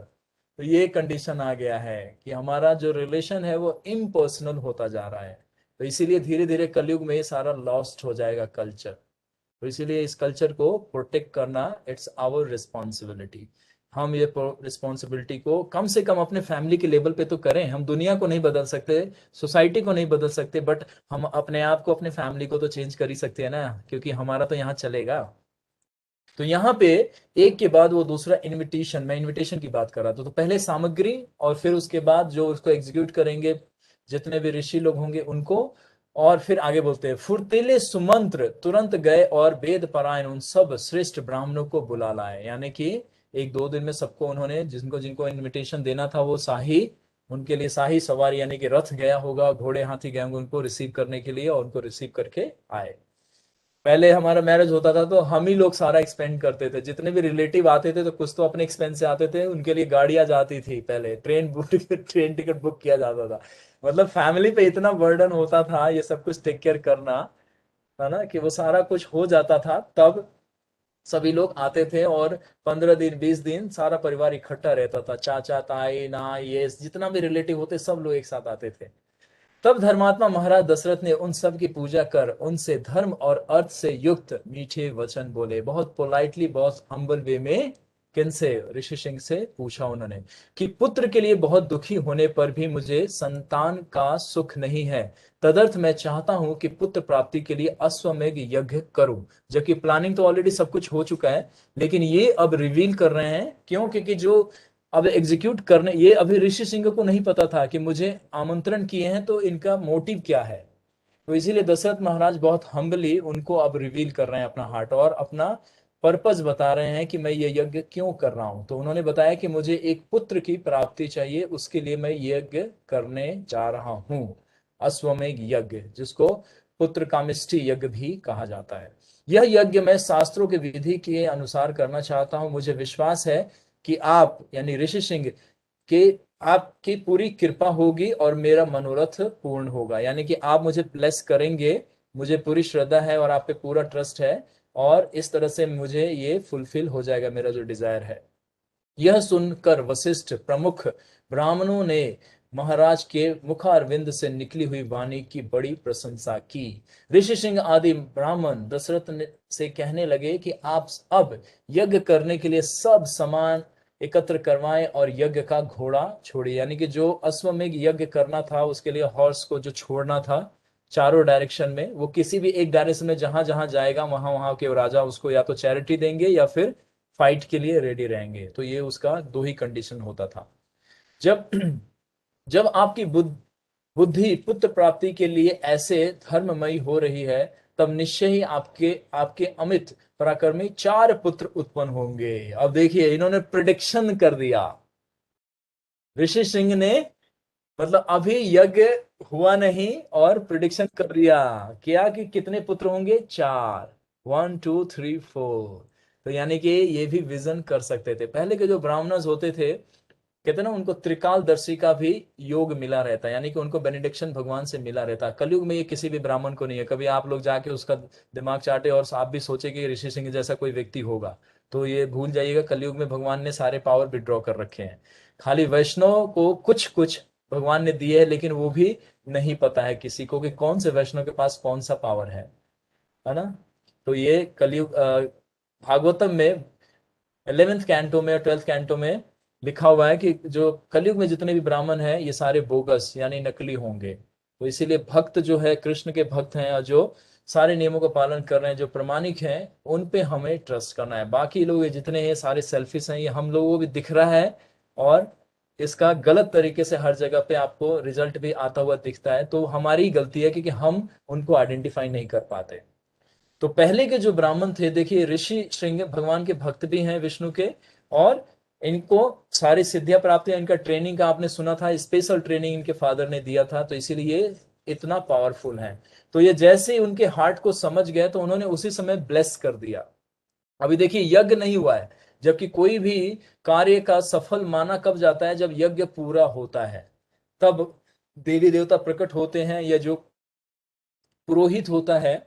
तो ये कंडीशन आ गया है कि हमारा जो रिलेशन है वो इम्पर्सनल होता जा रहा है। तो इसीलिए धीरे धीरे कलयुग में ये सारा लॉस्ट हो जाएगा कल्चर। तो इसीलिए इस कल्चर को प्रोटेक्ट करना, इट्स आवर रिस्पॉन्सिबिलिटी। हम ये रिस्पॉन्सिबिलिटी को कम से कम अपने फैमिली के लेवल पे तो करें। हम दुनिया को नहीं बदल सकते, सोसाइटी को नहीं बदल सकते, बट हम अपने आप को, अपने फैमिली को तो चेंज कर ही सकते हैं ना, क्योंकि हमारा तो यहाँ चलेगा। तो यहाँ पे एक के बाद वो दूसरा इनविटेशन, मैं इनविटेशन की बात कर रहा था। तो पहले सामग्री और फिर उसके बाद जो उसको एग्जीक्यूट करेंगे जितने भी ऋषि लोग होंगे उनको, और फिर आगे बोलते हैं फुर्तीले सुमंत्र तुरंत गए और वेद पारायण उन सब श्रेष्ठ ब्राह्मणों को बुला लाए। यानी कि एक दो दिन में सबको उन्होंने, जिनको जिनको इनविटेशन देना था, वो शाही, उनके लिए शाही सवारी यानी कि रथ गया होगा, घोड़े हाथी गए होंगे उनको रिसीव करने के लिए, और उनको रिसीव करके आए। पहले हमारा मैरिज होता था तो हम ही लोग सारा एक्सपेंड करते थे, जितने भी रिलेटिव आते थे तो कुछ तो अपने एक्सपेंस से आते थे, उनके लिए गाड़ियां जाती थी, पहले ट्रेन टिकट बुक किया जाता था। मतलब फैमिली पे इतना बर्डन होता था ये सब कुछ टेक केयर करना, है ना, कि वो सारा कुछ हो जाता था तब सभी लोग आते थे, और 15 दिन 20 दिन सारा परिवार इकट्ठा रहता था, चाचा ताई ना ये जितना भी रिलेटिव होते सब लोग एक साथ आते थे। तब धर्मात्मा महाराज दशरथ ने उन सब की पूजा कर उनसे धर्म और अर्थ से युक्त मीठे वचन बोले। बहुत पोलाइटली, बहुत हम्बल वे में, किनसे, ऋषि सिंह से पूछा उन्होंने कि पुत्र के लिए बहुत दुखी होने पर भी मुझे संतान का सुख नहीं है, तदर्थ मैं चाहता हूं कि पुत्र प्राप्ति के लिए अश्वमेध यज्ञ करूं। जबकि प्लानिंग तो ऑलरेडी सब कुछ हो चुका है, लेकिन ये अब रिवील कर रहे हैं। क्यों? क्योंकि जो अब एग्जीक्यूट करने, ये अभी ऋषि सिंह को नहीं पता था कि मुझे आमंत्रण किए हैं तो इनका मोटिव क्या है। तो इसीलिए दशरथ महाराज बहुत हम्बली उनको अब रिवील कर रहे हैं अपना हार्ट, और अपना पर्पस बता रहे हैं कि मैं ये यज्ञ क्यों कर रहा हूं। तो उन्होंने बताया कि मुझे एक पुत्र की प्राप्ति चाहिए, उसके लिए मैं यज्ञ करने जा रहा हूं, अश्वमेध यज्ञ, जिसको पुत्र कामिष्ठी यज्ञ भी कहा जाता है। यह यज्ञ मैं शास्त्रों के विधि के अनुसार करना चाहता हूं। मुझे विश्वास है कि आप यानी ऋषि सिंह के, आपकी पूरी कृपा होगी और मेरा मनोरथ पूर्ण होगा। यानी कि आप मुझे ब्लेस करेंगे, मुझे पूरी श्रद्धा है और आप पे पूरा ट्रस्ट है, और इस तरह से मुझे ये फुलफिल हो जाएगा मेरा जो डिजायर है। यह सुनकर वशिष्ठ प्रमुख ब्राह्मणों ने महाराज के मुखारविंद से निकली हुई वाणी की बड़ी प्रशंसा की। ऋषि सिंह आदि ब्राह्मण दशरथ से कहने लगे कि आप अब यज्ञ करने के लिए सब सामान एकत्र करवाएं और यज्ञ का घोड़ा छोड़िए। यानी कि जो अश्वमेध यज्ञ करना था उसके लिए हॉर्स को जो छोड़ना था चारों डायरेक्शन में, वो किसी भी एक डायरेक्शन में जहां जहां जाएगा वहां वहां के राजा उसको या तो चैरिटी देंगे या फिर फाइट के लिए रेडी रहेंगे। तो ये उसका दो ही कंडीशन होता था। जब जब आपकी बुद्धि पुत्र प्राप्ति के लिए ऐसे धर्ममयी हो रही है, तब निश्चय ही आपके आपके अमित पराक्रमी 4 पुत्र उत्पन्न होंगे। अब देखिए इन्होंने प्रिडिक्शन कर दिया ऋषि सिंह ने, मतलब अभी यज्ञ हुआ नहीं और प्रिडिक्शन कर दिया क्या कि कितने पुत्र होंगे, 4, 1 2 3 4। तो यानी कि ये भी विजन कर सकते थे। पहले के जो ब्राह्मणस होते थे, कहते ना उनको त्रिकालदर्शी का भी योग मिला रहता है, यानी कि उनको बेनिडिक्शन भगवान से मिला रहता है। कलयुग में ये किसी भी ब्राह्मण को नहीं है। कभी आप लोग जाके उसका दिमाग चाटे और आप भी सोचे कि ऋषि सिंह जैसा कोई व्यक्ति होगा, तो ये भूल जाइएगा। कलयुग में भगवान ने सारे पावर विड्रॉ कर रखे हैं। खाली वैष्णव को कुछ कुछ भगवान ने दिए है, लेकिन वो भी नहीं पता है किसी को कि कौन से वैष्णव के पास कौन सा पावर है ना। तो ये कलयुग भागवतम में 11th कैंटो में और 12th कैंटो में लिखा हुआ है कि जो कलयुग में जितने भी ब्राह्मण हैं ये सारे बोगस यानी नकली होंगे। तो इसीलिए भक्त जो है, कृष्ण के भक्त हैं और जो सारे नियमों का पालन कर रहे हैं, जो प्रमाणिक हैं, उन पे हमें ट्रस्ट करना है। बाकी लोग ये जितने हैं सारे सेल्फिश हैं, ये हम लोगों को भी दिख रहा है, और इसका गलत तरीके से हर जगह पे आपको रिजल्ट भी आता हुआ दिखता है। तो हमारी ही गलती है क्योंकि हम उनको आइडेंटिफाई नहीं कर पाते। तो पहले के जो ब्राह्मण थे, देखिए ऋषि श्रृंग भगवान के भक्त भी हैं विष्णु के, और इनको सारी सिद्धियां प्राप्त है। इनका ट्रेनिंग का आपने सुना था, स्पेशल ट्रेनिंग इनके फादर ने दिया था, तो इसीलिए इतना पावरफुल है। तो ये जैसे ही उनके हार्ट को समझ गए तो उन्होंने उसी समय ब्लेस कर दिया। अभी देखिए यज्ञ नहीं हुआ है, जबकि कोई भी कार्य का सफल माना कब जाता है, जब यज्ञ पूरा होता है। तब देवी देवता प्रकट होते हैं, या जो पुरोहित होता है,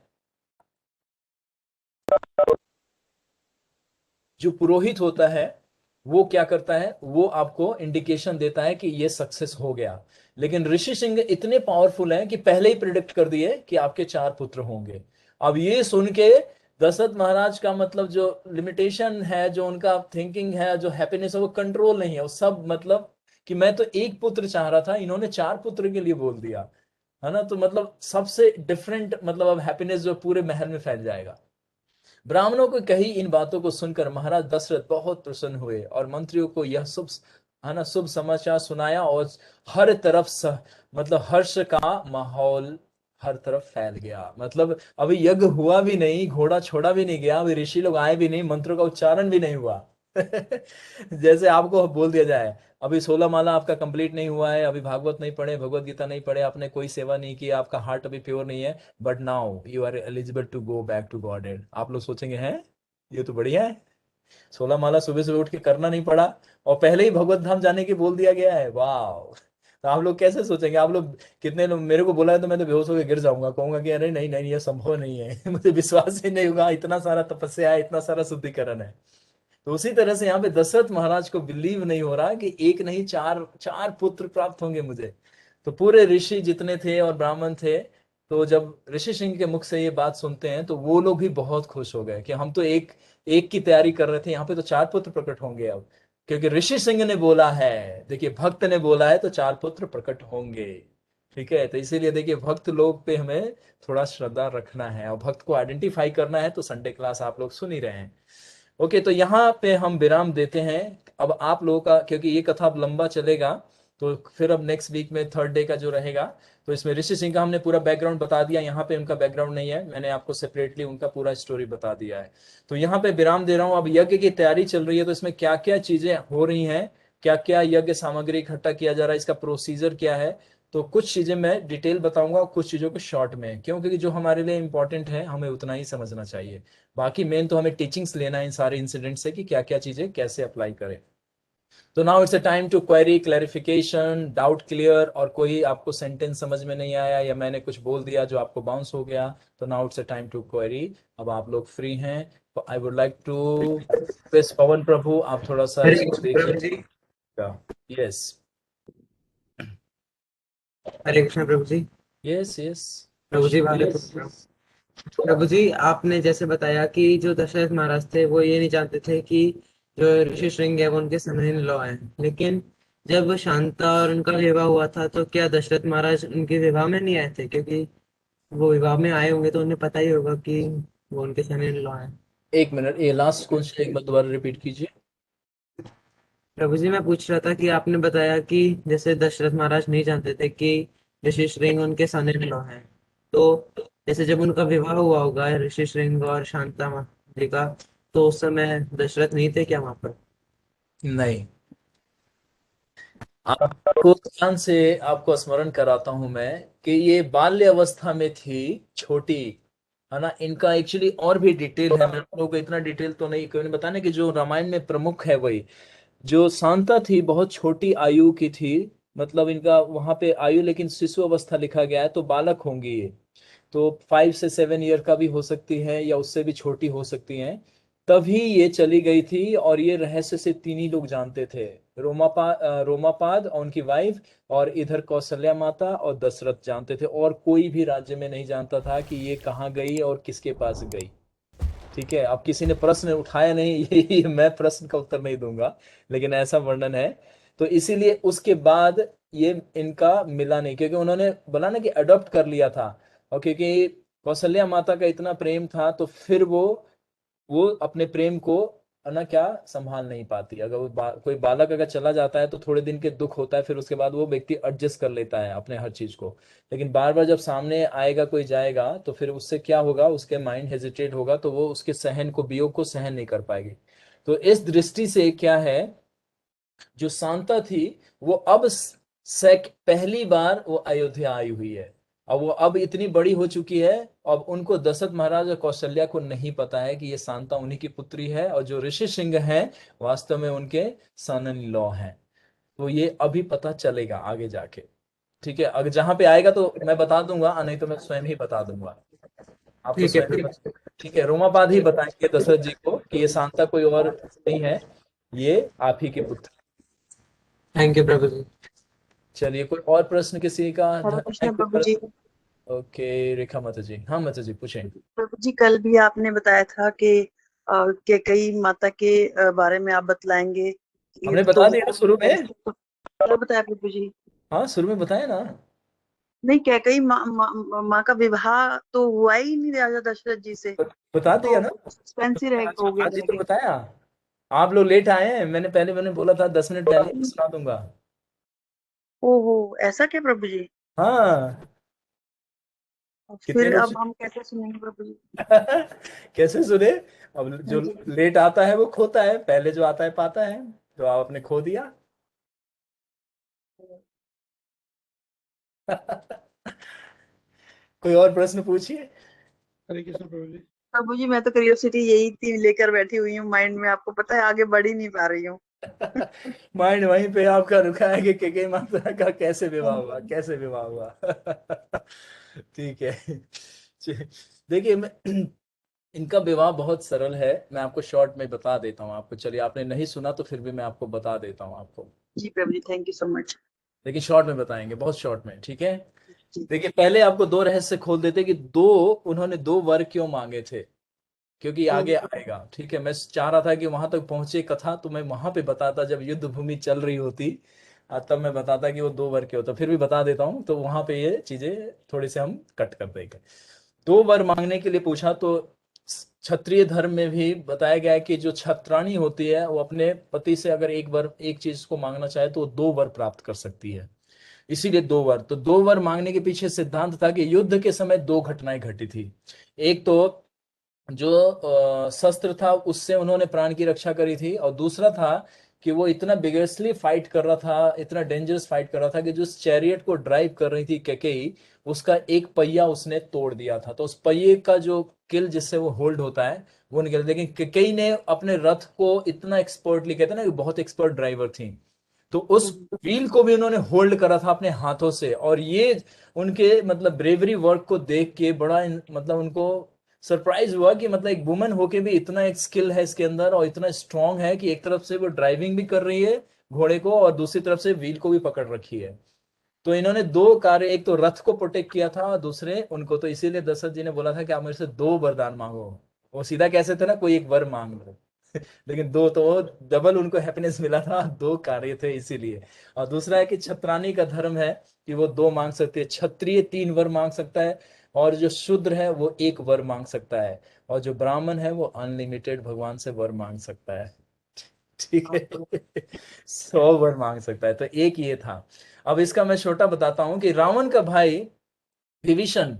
जो पुरोहित होता है वो क्या करता है, वो आपको इंडिकेशन देता है कि ये सक्सेस हो गया। लेकिन ऋषि सिंह इतने पावरफुल हैं कि पहले ही प्रिडिक्ट कर दिए कि आपके 4 पुत्र होंगे। अब ये सुन के दशरथ महाराज का मतलब जो लिमिटेशन है, जो उनका थिंकिंग है, जो हैप्पीनेस है, वो कंट्रोल नहीं है। वो सब मतलब कि मैं तो एक पुत्र चाह रहा था, इन्होंने 4 पुत्र के लिए बोल दिया, है ना। तो मतलब सबसे डिफरेंट मतलब अब हैप्पीनेस जो पूरे महल में फैल जाएगा। ब्राह्मणों को कही इन बातों को सुनकर महाराज दशरथ बहुत प्रसन्न हुए और मंत्रियों को यह शुभ, है ना, शुभ समाचार सुनाया। और हर तरफ मतलब हर्ष का माहौल हर तरफ फैल गया। मतलब अभी यज्ञ हुआ भी नहीं, घोड़ा छोड़ा भी नहीं गया, अभी ऋषि लोग आए भी नहीं, मंत्रों का उच्चारण भी नहीं हुआ। जैसे आपको बोल दिया जाए अभी 16 माला आपका कंप्लीट नहीं हुआ है, अभी भागवत नहीं पढ़े, भगवत गीता नहीं पढ़े, आपने कोई सेवा नहीं की, आपका हार्ट अभी प्योर नहीं है, but now you are eligible to go back to Godhead. आप लोग सोचेंगे हैं ये तो बढ़िया है, 16 माला सुबह सुबह उठ के करना नहीं पड़ा और पहले ही भगवत धाम जाने की बोल दिया गया है, वाह। तो आप लोग कैसे सोचेंगे? आप लोग कितने लोग मेरे को बोला है तो मैं तो बेहोश होकर गिर जाऊंगा, कहूंगा कि अरे नहीं नहीं, ये संभव नहीं है। मुझे विश्वास ही नहीं होगा, इतना सारा तपस्या है, इतना सारा शुद्धिकरण है। तो उसी तरह से यहाँ पे दशरथ महाराज को बिलीव नहीं हो रहा कि एक नहीं, चार चार पुत्र प्राप्त होंगे मुझे। तो पूरे ऋषि जितने थे और ब्राह्मण थे, तो जब ऋषि सिंह के मुख से ये बात सुनते हैं तो वो लोग भी बहुत खुश हो गए कि हम तो एक एक की तैयारी कर रहे थे, यहाँ पे तो 4 पुत्र प्रकट होंगे अब, क्योंकि ऋषि सिंह ने बोला है। देखिए भक्त ने बोला है तो 4 पुत्र प्रकट होंगे। ठीक है, तो इसीलिए देखिए भक्त लोग पे हमें थोड़ा श्रद्धा रखना है और भक्त को आइडेंटिफाई करना है। तो संडे क्लास आप लोग सुन ही रहे हैं। ओके, तो यहाँ पे हम विराम देते हैं। अब आप लोगों का, क्योंकि ये कथा अब लंबा चलेगा, तो फिर अब नेक्स्ट वीक में थर्ड डे का जो रहेगा, तो इसमें ऋषि सिंह का हमने पूरा बैकग्राउंड बता दिया। यहाँ पे उनका बैकग्राउंड नहीं है, मैंने आपको सेपरेटली उनका पूरा स्टोरी बता दिया है। तो यहाँ पे विराम दे रहा हूँ। अब यज्ञ की तैयारी चल रही है, तो इसमें क्या क्या चीजें हो रही हैं, क्या क्या यज्ञ सामग्री इकट्ठा किया जा रहा है, इसका प्रोसीजर क्या है, तो कुछ चीजें मैं डिटेल बताऊंगा और कुछ चीजों को शॉर्ट में, क्योंकि जो हमारे लिए इंपॉर्टेंट है हमें उतना ही समझना चाहिए। बाकी मेन तो हमें टीचिंग्स लेना है इन सारे इंसिडेंट से कि क्या क्या चीजें कैसे अप्लाई करें। तो now it's a time to query, clarification, doubt clear, और कोई आपको सेंटेंस समझ में नहीं आया या मैंने कुछ बोल दिया जो आपको बाउंस हो गया, तो now it's a time to query. अब आप लोग फ्री हैं, तो I would like to request Pavan Prabhu, आप थोड़ा सा हरे इसको कृष्ण प्रभु जी। देखिएगा। Yes, Hare Krishna Prabhu ji. Yes, yes. Prabhu ji yes, Prabhu ji, आपने जैसे बताया कि जो दशरथ महाराज थे वो ये नहीं जानते थे कि जो ऋषि श्रृंग है वो उनके सन इन लॉ है। लेकिन जब शांता और उनका विवाह हुआ था तो क्या दशरथ महाराज उनके विवाह में नहीं आए थे? क्योंकि वो विवाह में आए होंगे तो उन्हें पता ही होगा कि वो उनके सन इन लॉ है। एक मिनट, ये लास्ट क्वेश्चन एक बार दोबारा रिपीट कीजिए। प्रभु जी, मैं पूछ रहा था कि आपने बताया कि जैसे दशरथ महाराज नहीं जानते थे कि ऋषि श्रृंग उनके सन इन लॉ है, तो जैसे जब उनका विवाह हुआ होगा ऋषि श्रृंग और शांता जी का, तो उस समय दशरथ नहीं थे क्या वहां पर? नहीं, आपको ध्यान से आपको स्मरण कराता हूं मैं कि ये बाल्य अवस्था में थी, छोटी, है ना। इनका एक्चुअली और भी डिटेल है, मैं आप लोगों को इतना डिटेल तो नहीं, क्यों नहीं बताने कि जो रामायण में प्रमुख है वही। जो शांता थी बहुत छोटी आयु की थी, मतलब इनका वहां पे आयु लेकिन शिशु अवस्था लिखा गया है, तो बालक होंगी ये। तो 5 से 7 ईयर का भी हो सकती है या उससे भी छोटी हो सकती हैं। तभी ये चली गई थी और ये रहस्य से 3 ही लोग जानते थे, रोमापाद और उनकी वाइफ, और इधर कौशल्या माता और दशरथ जानते थे, और कोई भी राज्य में नहीं जानता था कि ये कहाँ गई और किसके पास गई। ठीक है, अब किसी ने प्रश्न उठाया नहीं, ये मैं प्रश्न का उत्तर नहीं दूंगा, लेकिन ऐसा वर्णन है। तो इसीलिए उसके बाद ये इनका मिला नहीं, क्योंकि उन्होंने बोला ना कि अडॉप्ट कर लिया था। और क्योंकि कौशल्या माता का इतना प्रेम था, तो फिर वो अपने प्रेम को, है ना, क्या संभाल नहीं पाती। अगर कोई बालक अगर चला जाता है तो थोड़े दिन के दुख होता है, फिर उसके बाद वो व्यक्ति एडजस्ट कर लेता है अपने हर चीज को। लेकिन बार बार जब सामने आएगा कोई जाएगा तो फिर उससे क्या होगा, उसके माइंड हेजिटेट होगा, तो वो उसके सहन को, वियोग को सहन नहीं कर पाएगी। तो इस दृष्टि से क्या है, जो शांता थी वो अब पहली बार वो अयोध्या आई हुई है। अब वो अब इतनी बड़ी हो चुकी है। अब उनको दशरथ महाराज और कौशल्या को नहीं पता है कि ये शांता उन्हीं की पुत्री है, और जो ऋषि सिंह है वास्तव में उनके सन इन लॉ है। तो ये अभी पता चलेगा आगे जाके। ठीक है, अगर जहां पे आएगा तो मैं बता दूंगा, नहीं तो मैं स्वयं ही बता दूंगा, आपको ठीक है स्वयं ही प्रभु। ठीक है, रोमापाद ही बताएंगे दशरथ जी को कि ये शांता कोई और नहीं है, ये आप ही के पुत्र। थैंक यू प्रभु जी। चलिए, कोई और प्रश्न किसी का? हरे है कृष्ण कोई प्रभु जी। प्रश्न? ओके रेखा माता जी, हाँ माता जी पूछें। प्रभु जी कल भी आपने बताया था कि कई माता के बारे में आप बतलाएंगे हमने तो बता दिया ना वो शुरू में। तो क्या बताया प्रभु जी? हाँ शुरू में बताया ना। नहीं, कैकई माँ का विवाह तो हुआ ही नहीं राजा दशरथ जी से, बता दिया तो ना। सस्पेंस ही रह आज हो गया आज ही रह तो गया। बताया। आप लोग लेट आए हैं, मैंने बोला था 10 मिनट पहले ही सुना दूंगा। ओहो, ऐसा क्या प्रभु जी? हाँ। कितने फिर लोग अब हम कैसे सुनेंगे प्रभु जी? कैसे सुने। अब हाँ जो जी। लेट आता है वो खोता है, पहले जो आता है पाता है। तो आप आपने खो दिया। कोई और प्रश्न पूछिए। हरे कृष्ण प्रभु जी। प्रभु जी मैं तो क्यूरियोसिटी यही थी लेकर बैठी हुई हूँ माइंड में, आपको पता है आगे बढ़ ही नहीं पा रही हूँ। माइंड वहीं पे आपका रुका है कि के माता का कैसे विवाह हुआ, कैसे विवाह हुआ। ठीक है। देखिए इनका विवाह बहुत सरल है, मैं आपको शॉर्ट में बता देता हूँ आपको। चलिए आपने नहीं सुना तो फिर भी मैं आपको बता देता हूँ आपको। जी प्रभु ji, thank you so much. लेकिन शॉर्ट में बताएंगे, बहुत शॉर्ट में, ठीक है। जी। देखिए पहले आपको दो रहस्य खोल देते कि दो उन्होंने दो वर क्यों मांगे थे, क्योंकि आगे आएगा। ठीक है, मैं चाह रहा था कि वहां तक पहुंचे कथा तो मैं वहां पे बताता जब युद्ध भूमि चल रही होती। तब मैं बताता कि वो दो वर क्यों, तो फिर भी बता देता हूँ, तो वहां पे ये चीजें थोड़ी से हम कट कर देंगे। दो वर मांगने के लिए पूछा तो क्षत्रिय धर्म में भी बताया गया है कि जो छत्राणी होती है वो अपने पति से अगर एक वर एक चीज को मांगना चाहे तो वो दो वर प्राप्त कर सकती है। इसीलिए दो वर, तो दो वर मांगने के पीछे सिद्धांत था कि युद्ध के समय दो घटनाएं घटी थी। एक तो जो शस्त्र था उससे उन्होंने प्राण की रक्षा करी थी, और दूसरा था कि वो इतना बिगेस्टली फाइट कर रहा था, इतना डेंजरस फाइट कर रहा था कि जो चैरियट को ड्राइव कर रही थी कैकेयी, उसका एक पहिया उसने तोड़ दिया था। तो उस पहिए का जो किल जिससे वो होल्ड होता है वो निकल, लेकिन कैकेयी ने अपने रथ को इतना एक्सपर्टली, कहते हैं ना कि बहुत एक्सपर्ट ड्राइवर थी, तो उस व्हील को भी उन्होंने होल्ड करा था अपने हाथों से। और ये उनके मतलब ब्रेवरी वर्क को देख के बड़ा मतलब उनको सरप्राइज हुआ कि मतलब एक वुमन होके भी इतना एक स्किल है इसके अंदर और इतना स्ट्रांग है कि एक तरफ से वो ड्राइविंग भी कर रही है घोड़े को और दूसरी तरफ से व्हील को भी पकड़ रखी है। तो इन्होंने दो कार्य, एक तो रथ को प्रोटेक्ट किया था और दूसरे उनको, तो इसीलिए दशरथ जी ने बोला था कि आप मेरे से दो वरदान मांगो। वो सीधा कैसे थे ना, कोई एक वर मांग लो। लेकिन दो तो डबल उनको हैप्पीनेस मिला था, दो कार्य थे इसीलिए। और दूसरा है कि छत्रानी का धर्म है कि वो दो मांग सकते हैं, क्षत्रिय तीन वर मांग सकता है, और जो शूद्र है वो एक वर मांग सकता है, और जो ब्राह्मण है वो अनलिमिटेड भगवान से वर मांग सकता है। ठीक है। 100 वर मांग सकता है, तो एक ये था। अब इसका मैं छोटा बताता हूं कि रावण का भाई विभीषण,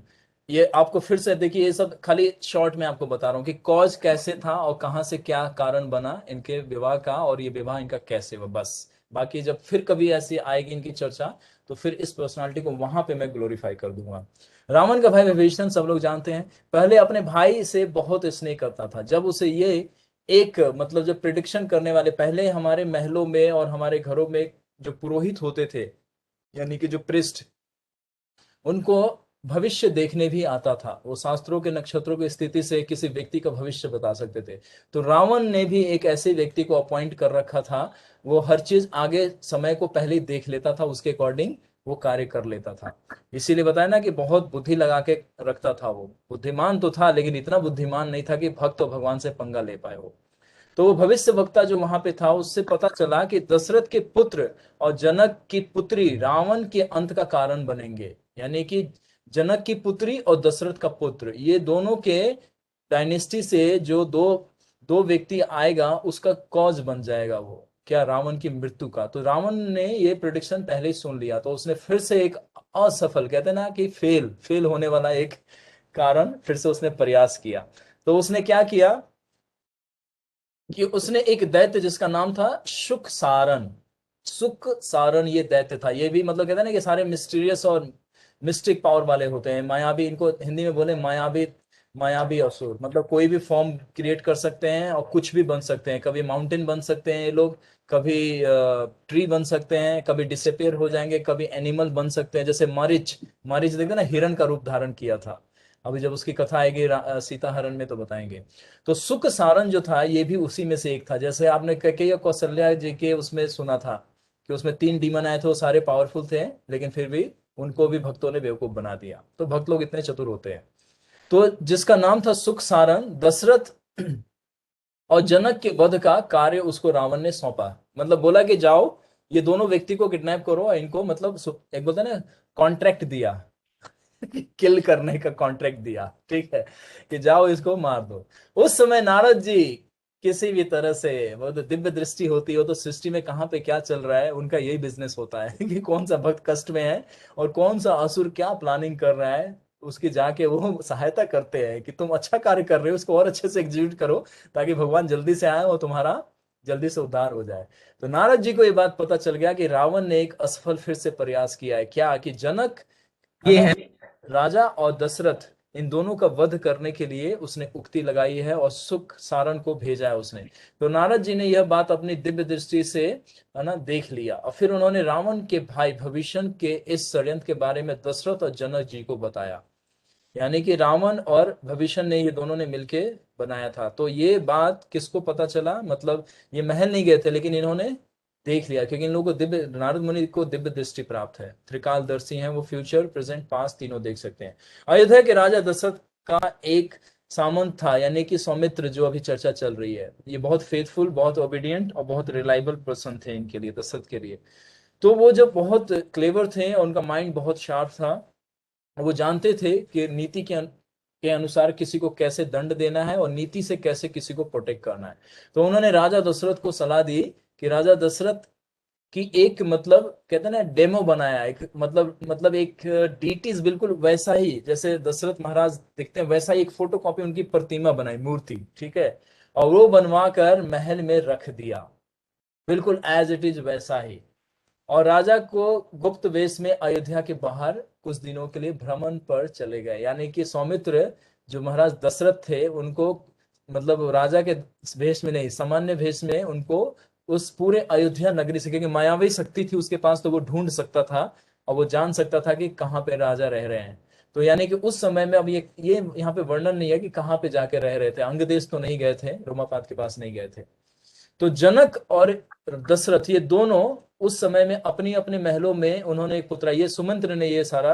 ये आपको फिर से देखिए, ये सब खाली शॉर्ट में आपको बता रहा हूँ कि कॉज कैसे था और कहां से क्या कारण बना इनके विवाह का, और ये विवाह इनका कैसे हुआ, बस। बाकी जब फिर कभी ऐसी आएगी इनकी चर्चा तो फिर इस पर्सनालिटी को वहां पे मैं ग्लोरीफाई कर दूंगा। रावण का भाई विभीषण सब लोग जानते हैं, पहले अपने भाई से बहुत स्नेह करता था। जब उसे ये एक मतलब जब प्रिडिक्शन करने वाले, पहले हमारे महलों में और हमारे घरों में जो पुरोहित होते थे, यानी कि जो प्रिस्ट, उनको भविष्य देखने भी आता था। वो शास्त्रों के नक्षत्रों की स्थिति से किसी व्यक्ति का भविष्य बता सकते थे। तो रावण ने भी एक ऐसे व्यक्ति को अपॉइंट कर रखा था, वो हर चीज आगे समय को पहले ही देख लेता था, उसके अकॉर्डिंग वो कार्य कर लेता था। इसीलिए बताया ना कि बहुत बुद्धि लगा के रखता था। वो बुद्धिमान तो था लेकिन इतना बुद्धिमान नहीं था कि भक्त और भगवान से पंगा ले पाए वो। तो वो भविष्य वक्ता जो वहां पे था उससे पता चला कि दशरथ के पुत्र और जनक की पुत्री रावण के अंत का कारण बनेंगे। यानी कि जनक की पुत्री और दशरथ का पुत्र, ये दोनों के डायनेस्टी से जो दो दो व्यक्ति आएगा उसका कॉज बन जाएगा वो क्या, रावण की मृत्यु का। तो रावण ने ये प्रिडिक्शन पहले ही सुन लिया, तो उसने फिर से एक असफल, कहते हैं ना कि फेल फेल होने वाला एक कारण फिर से उसने प्रयास किया। तो उसने क्या किया कि उसने एक दैत्य जिसका नाम था सुख सारण, सुख सारण ये दैत्य था। ये भी मतलब कहते हैं ना कि सारे मिस्टीरियस और मिस्टिक पावर वाले होते हैं, मायावी, इनको हिंदी में बोले मायावी। मायावी असुर मतलब कोई भी फॉर्म क्रिएट कर सकते हैं और कुछ भी बन सकते हैं। कभी माउंटेन बन सकते हैं ये लोग, कभी ट्री बन सकते हैं, कभी डिसअपियर हो जाएंगे, कभी एनिमल बन सकते हैं। जैसे मारिच, मारिच देखते ना, हिरण का रूप धारण किया था। अभी जब उसकी कथा आएगी सीता हरण में तो बताएंगे। तो सुख सारण जो था ये भी उसी में से एक था। जैसे आपने कैकेयी और कौशल्या जी के उसमें सुना था कि उसमें तीन डीमन आए थे, वो सारे पावरफुल थे लेकिन फिर भी उनको भी भक्तों ने बेवकूफ बना दिया। तो भक्त लोग इतने चतुर होते हैं। तो जिसका नाम था सुख सारण, दशरथ और जनक के वध का कार्य उसको रावण ने सौंपा। मतलब बोला कि जाओ ये दोनों व्यक्ति को किडनैप करो और इनको मतलब एक बोलते हैं ना कॉन्ट्रैक्ट दिया किल करने का कॉन्ट्रैक्ट दिया, ठीक है, कि जाओ इसको मार दो। उस समय नारद जी किसी भी तरह से, वो तो दिव्य दृष्टि होती हो तो सृष्टि में कहाँ पे क्या चल रहा है उनका यही बिजनेस होता है कि कौन सा भक्त कष्ट में है और कौन सा असुर क्या प्लानिंग कर रहा है, उसकी जाके वो सहायता करते हैं कि तुम अच्छा कार्य कर रहे हो उसको और अच्छे से एग्जीक्यूट करो ताकि भगवान जल्दी से आए और तुम्हारा जल्दी से उद्धार हो जाए। तो नारद जी को ये बात पता चल गया कि रावण ने एक असफल फिर से प्रयास किया है, क्या कि जनक है ये ना, है। राजा और दशरथ इन दोनों का वध करने के लिए उसने उक्ति लगाई है और सुख सारण को भेजा है उसने। तो नारद जी ने यह बात अपनी दिव्य दृष्टि से है ना देख लिया और फिर उन्होंने रावण के भाई भविष्य के इस षड्यंत्र के बारे में दशरथ और जनक जी को बताया। यानी कि रावण और भविष्य ने ये दोनों ने मिलके बनाया था। तो ये बात किसको पता चला, मतलब ये महल नहीं गए थे लेकिन इन्होंने देख लिया क्योंकि इन लोगों को दिव्य, नारद मुनि को दिव्य दृष्टि प्राप्त है, त्रिकालदर्शी हैं, वो फ्यूचर प्रेजेंट पास्ट तीनों देख सकते हैं। अयोध्या के राजा दशरथ का एक सामंत था यानी कि सौमित्र, जो अभी चर्चा चल रही है, ये बहुत फेथफुल, बहुत ओबीडियंट और बहुत रिलायबल पर्सन थे इनके लिए, दशरथ के लिए। तो वो जब बहुत क्लेवर थे और उनका माइंड बहुत शार्प था, वो जानते थे कि नीति के अनुसार किसी को कैसे दंड देना है और नीति से कैसे किसी को प्रोटेक्ट करना है। तो उन्होंने राजा दशरथ को सलाह दी कि राजा दशरथ की एक मतलब कहते हैं ना डेमो बनाया, एक मतलब एक डीटीज बिल्कुल वैसा ही जैसे दशरथ महाराज दिखते हैं वैसा ही एक फोटो कॉपी उनकी प्रतिमा बनाई, मूर्ति, ठीक है, और वो बनवा कर महल में रख दिया बिल्कुल एज इट इज वैसा ही। और राजा को गुप्त वेश में अयोध्या के बाहर कुछ दिनों के लिए भ्रमण पर चले गए। यानी कि सौमित्र जो महाराज दशरथ थे उनको मतलब राजा के वेश में नहीं, सामान्य वेश में उनको उस पूरे अयोध्या नगरी से, क्योंकि मायावी शक्ति थी उसके पास तो वो ढूंढ सकता था और वो जान सकता था कि कहाँ पे राजा रह रहे हैं। तो यानी कि उस समय में, अब ये यहाँ पे वर्णन नहीं है कि कहाँ पे जाके रह रहे थे, अंग देश तो नहीं गए थे, रोमापाद के पास नहीं गए थे। तो जनक और दशरथ ये दोनों उस समय में अपनी अपने महलों में उन्होंने एक पुतला, ये सुमंत्र ने ये सारा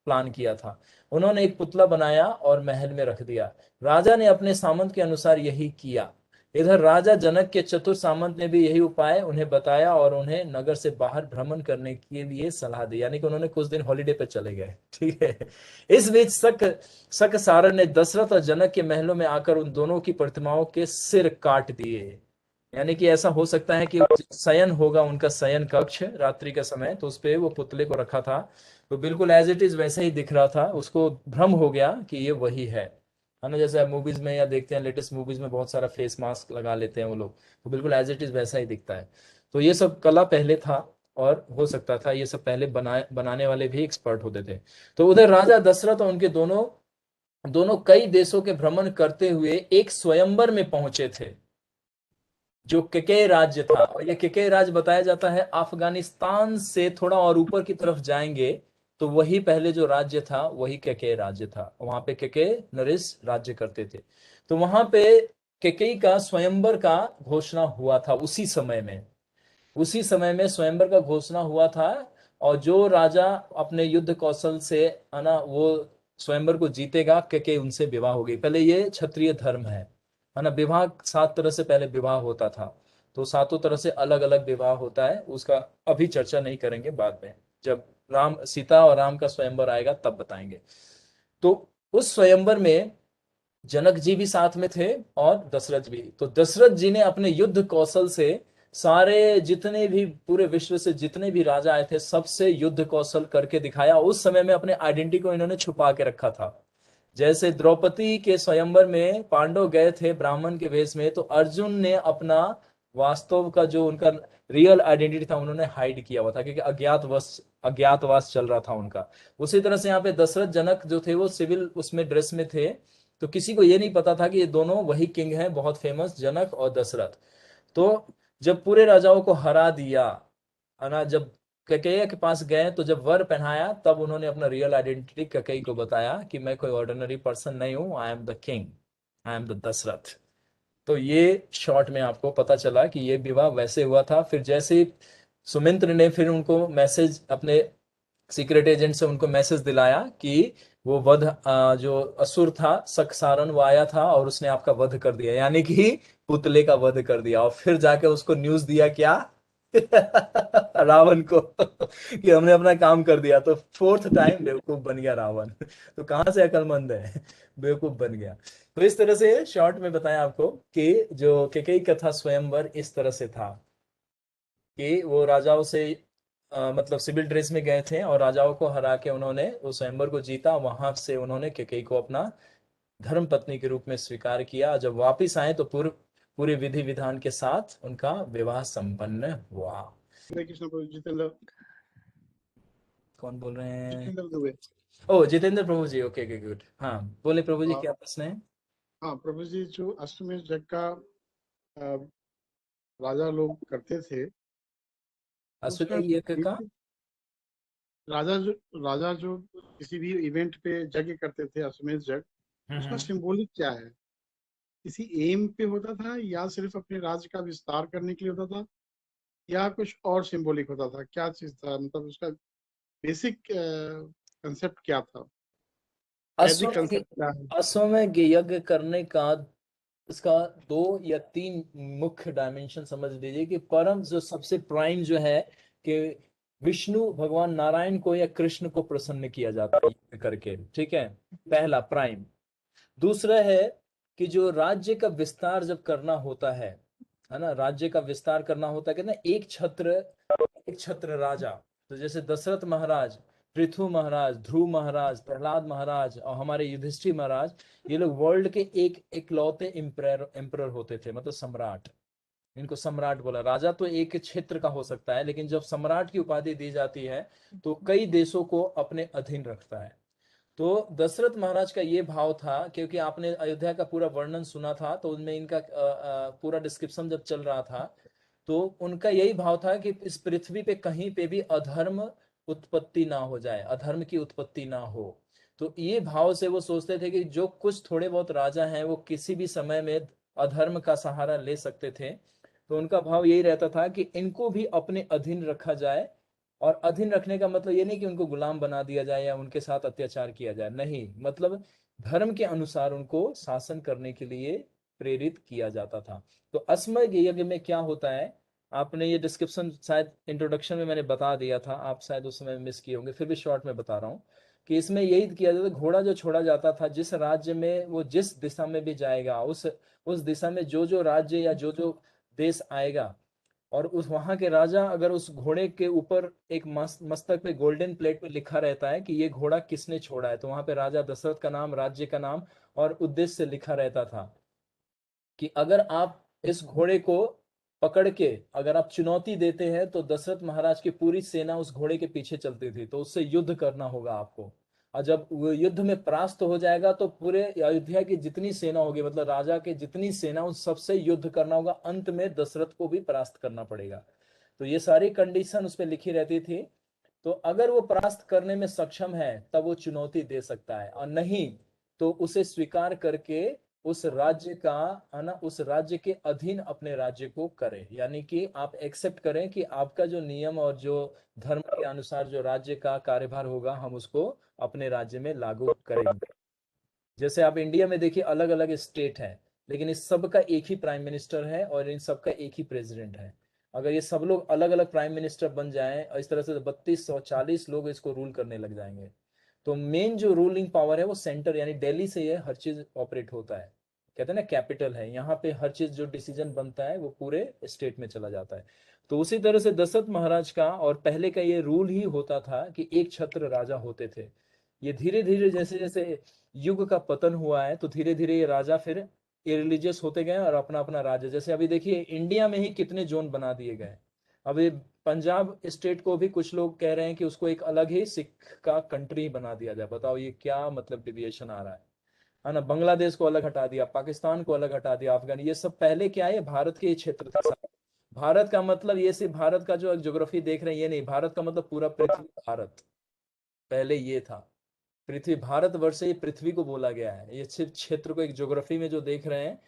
प्लान किया था, उन्होंने एक पुतला बनाया और महल में रख दिया। राजा ने अपने सामंत के अनुसार यही किया। इधर राजा जनक के चतुर सामंत ने भी यही उपाय उन्हें बताया और उन्हें नगर से बाहर भ्रमण करने के लिए सलाह दी, यानी कि उन्होंने कुछ दिन हॉलीडे पे चले गए, ठीक है। इस बीच शक सारण ने दशरथ और जनक के महलों में आकर उन दोनों की प्रतिमाओं के सिर काट दिए। यानी कि ऐसा हो सकता है कि शयन होगा, उनका शयन कक्ष रात्रि का समय, तो उस पे वो पुतले को रखा था, तो बिल्कुल एज इट इज वैसा ही दिख रहा था, उसको भ्रम हो गया कि ये वही है ना। जैसे आप मूवीज में या देखते हैं, लेटेस्ट मूवीज में बहुत सारा फेस मास्क लगा लेते हैं वो लोग, तो बिल्कुल एज इट इज वैसा ही दिखता है। तो ये सब कला पहले था और हो सकता था ये सब पहले बनाने वाले भी एक्सपर्ट होते थे। तो उधर राजा दशरथ और उनके दोनों दोनों कई देशों के भ्रमण करते हुए एक स्वयंवर में पहुंचे थे जो केके राज्य था। और ये केके राज्य बताया जाता है अफगानिस्तान से थोड़ा और ऊपर की तरफ जाएंगे तो वही पहले जो राज्य था वही केके राज्य था, वहां पे केके नरेश राज्य करते थे। तो वहां पे केके का स्वयंवर का घोषणा हुआ था उसी समय में स्वयंवर का घोषणा हुआ था। और जो राजा अपने युद्ध कौशल से है ना वो स्वयंवर को जीतेगा, केके उनसे विवाह होगी। पहले ये क्षत्रिय धर्म है ना, विवाह 7 तरह से पहले विवाह होता था, तो 7 तरह से अलग अलग विवाह होता है, उसका अभी चर्चा नहीं करेंगे, बाद में जब राम सीता और राम का स्वयंवर आएगा तब बताएंगे। तो उस स्वयंवर में जनक जी भी साथ में थे और दशरथ भी। तो दशरथ जी ने अपने युद्ध कौशल से सारे जितने भी पूरे विश्व से जितने भी राजा आए थे सबसे युद्ध कौशल करके दिखाया। उस समय में अपने आइडेंटिटी को इन्होंने छुपा के रखा था। जैसे द्रौपदी के स्वयंवर में पांडव गए थे ब्राह्मण के वेश में, तो अर्जुन ने अपना वास्तव का जो उनका रियल आइडेंटिटी था उन्होंने हाइड किया हुआ था, क्योंकि अज्ञातवास चल रहा था उनका। उसी तरह से यहाँ पे दशरथ जनक जो थे वो सिविल उसमें ड्रेस में थे, तो किसी को ये नहीं पता था कि ये दोनों वही किंग हैं, बहुत फेमस जनक और दशरथ। तो जब पूरे राजाओं को हरा दिया है ना, जब कैकेयी के पास गए तो जब वर पहनाया तब उन्होंने अपना रियल आइडेंटिटी कैकेयी को बताया कि मैं कोई ऑर्डिनरी पर्सन नहीं हूं, I am the king, I am the Dasharath. तो ये शॉर्ट में आपको पता चला कि ये विवाह वैसे हुआ था। फिर जैसे ही सुमिंत्र ने फिर उनको मैसेज अपने सीक्रेट एजेंट से उनको मैसेज दिलाया कि वो जो असुर था सक्सारन, वो आया था और उसने आपका वध कर दिया, यानी कि पुतले का वध कर दिया। और फिर जाके उसको न्यूज दिया क्या रावण को कि हमने अपना काम कर दिया। तो फोर्थ टाइम बेवकूफ बन गया रावण। तो कहाँ से अकलमंद है, बेवकूफ बन गया। तो इस तरह से शॉर्ट में बताया आपको कि जो केकई कथा स्वयंवर इस तरह से था कि वो राजाओं से मतलब सिविल ड्रेस में गए थे और राजाओं को हरा के उन्होंने उस स्वयंवर को जीता। वहां से उन्होंने केकई को अपना धर्म पत्नी के रूप में स्वीकार किया। जब वापिस आए तो पूरे विधि विधान के साथ उनका विवाह संपन्न हुआ। हरे कृष्ण प्रभु जितेंद्र कौन बोल रहे हैं? जितेंद्र दुबे। ओ जितेंद्र प्रभु जी, ओके ओके गुड। हाँ बोले प्रभु जी, हाँ क्या प्रश्न है? हाँ, प्रभु जी जो अश्वमेध यज्ञ का अ, राजा लोग करते थे, उसका अश्वमेध यज्ञ का? basic- राजा जो किसी भी इवेंट पे यज्ञ करते थे, अश्वमेध यज्ञ, उसका हम्म। सिंबॉलिक क्या है? किसी एम पे होता था या सिर्फ अपने राज्य का विस्तार करने के लिए होता था, या कुछ और सिंबॉलिक होता था? क्या चीज था, मतलब उसका बेसिक कंसेप्ट क्या था? वैदिक अश्वमेध कंसेप्ट क्या है? अश्वमेध यज्ञ करने का इसका दो या तीन मुख्य डायमेंशन समझ लीजिए। कि परम जो सबसे प्राइम जो है कि विष्णु भगवान नारायण को या कृष्ण को प्रसन्न किया जाता है यज्ञ करके, ठीक है, पहला प्राइम। दूसरा है कि जो राज्य का विस्तार जब करना होता है ना, राज्य का विस्तार करना होता है कि ना, एक छत्र राजा। तो जैसे दशरथ महाराज, पृथु महाराज, ध्रुव महाराज, प्रहलाद महाराज और हमारे युधिष्ठिर महाराज, ये लोग वर्ल्ड के एक इकलौते एम्परर होते थे, मतलब सम्राट। इनको सम्राट बोला। राजा तो एक क्षेत्र का हो सकता है, लेकिन जब सम्राट की उपाधि दी जाती है तो कई देशों को अपने अधीन रखता है। तो दशरथ महाराज का ये भाव था, क्योंकि आपने अयोध्या का पूरा वर्णन सुना था, तो उनमें इनका पूरा डिस्क्रिप्शन जब चल रहा था, तो उनका यही भाव था कि इस पृथ्वी पे कहीं पे भी अधर्म उत्पत्ति ना हो जाए, अधर्म की उत्पत्ति ना हो। तो ये भाव से वो सोचते थे कि जो कुछ थोड़े बहुत राजा हैं वो किसी भी समय में अधर्म का सहारा ले सकते थे। तो उनका भाव यही रहता था कि इनको भी अपने अधीन रखा जाए। और अधीन रखने का मतलब ये नहीं कि उनको गुलाम बना दिया जाए या उनके साथ अत्याचार किया जाए, नहीं, मतलब धर्म के अनुसार उनको शासन करने के लिए प्रेरित किया जाता था। तो अश्वमेध यज्ञ में क्या होता है, आपने ये डिस्क्रिप्शन शायद इंट्रोडक्शन में मैंने बता दिया था, आप शायद उस समय मिस किए होंगे, फिर भी शॉर्ट में बता रहा हूँ कि इसमें यही किया जाता था। घोड़ा जो छोड़ा जाता था, जिस राज्य में वो जिस दिशा में भी जाएगा, उस दिशा में जो जो राज्य या जो जो देश आएगा, और उस वहां के राजा, अगर उस घोड़े के ऊपर एक मस्तक पे गोल्डन प्लेट पे लिखा रहता है कि ये घोड़ा किसने छोड़ा है, तो वहां पे राजा दशरथ का नाम, राज्य का नाम और उद्देश्य लिखा रहता था कि अगर आप इस घोड़े को पकड़ के अगर आप चुनौती देते हैं तो दशरथ महाराज की पूरी सेना उस घोड़े के पीछे चलती थी, तो उससे युद्ध करना होगा आपको। और जब वो युद्ध में परास्त हो जाएगा तो पूरे अयोध्या की जितनी सेना होगी, मतलब राजा के जितनी सेना, उन सबसे युद्ध करना होगा, अंत में दशरथ को भी परास्त करना पड़ेगा। तो ये सारी कंडीशन उस पर लिखी रहती थी। तो अगर वो परास्त करने में सक्षम है तब वो चुनौती दे सकता है, और नहीं तो उसे स्वीकार करके उस राज्य का, है ना, उस राज्य के अधीन अपने राज्य को करे, यानी कि आप एक्सेप्ट करें कि आपका जो नियम और जो धर्म के अनुसार जो राज्य का कार्यभार होगा, हम उसको अपने राज्य में लागू करेंगे। जैसे आप इंडिया में देखिए, अलग अलग स्टेट है, लेकिन इस सब का एक ही प्राइम मिनिस्टर है और इन सब का एक ही प्रेसिडेंट है। अगर ये सब लोग अलग अलग प्राइम मिनिस्टर बन जाएं और इस तरह से 3240 लोग इसको रूल करने लग जाएंगे, तो मेन जो रूलिंग पावर है वो सेंटर यानी दिल्ली से ये हर चीज ऑपरेट होता है। कहते हैं ना, कैपिटल है, यहाँ पे हर चीज जो डिसीजन बनता है वो पूरे स्टेट में चला जाता है। तो उसी तरह से दशरथ महाराज का और पहले का ये रूल ही होता था कि एक छत्र राजा होते थे। ये धीरे धीरे जैसे जैसे युग का पतन हुआ है, तो धीरे धीरे ये राजा फिर इरिलीजियस होते गए और अपना अपना राज्य, जैसे अभी देखिए इंडिया में ही कितने जोन बना दिए गए। अभी पंजाब स्टेट को भी कुछ लोग कह रहे हैं कि उसको एक अलग ही सिख का कंट्री बना दिया जाए। बताओ ये क्या मतलब डेविएशन आ रहा है ना। बांग्लादेश को अलग हटा दिया, पाकिस्तान को अलग हटा दिया, अफगान, ये सब पहले क्या है, भारत के क्षेत्र था सारा। भारत का मतलब ये सिर्फ भारत का जो ज्योग्राफी देख रहे हैं ये नहीं, भारत का मतलब पूरा पृथ्वी भारत, पहले ये था। पृथ्वी भारतवर्ष से ये पृथ्वी को बोला गया है, ये सिर्फ क्षेत्र को, एक ज्योग्राफी में जो देख रहे हैं,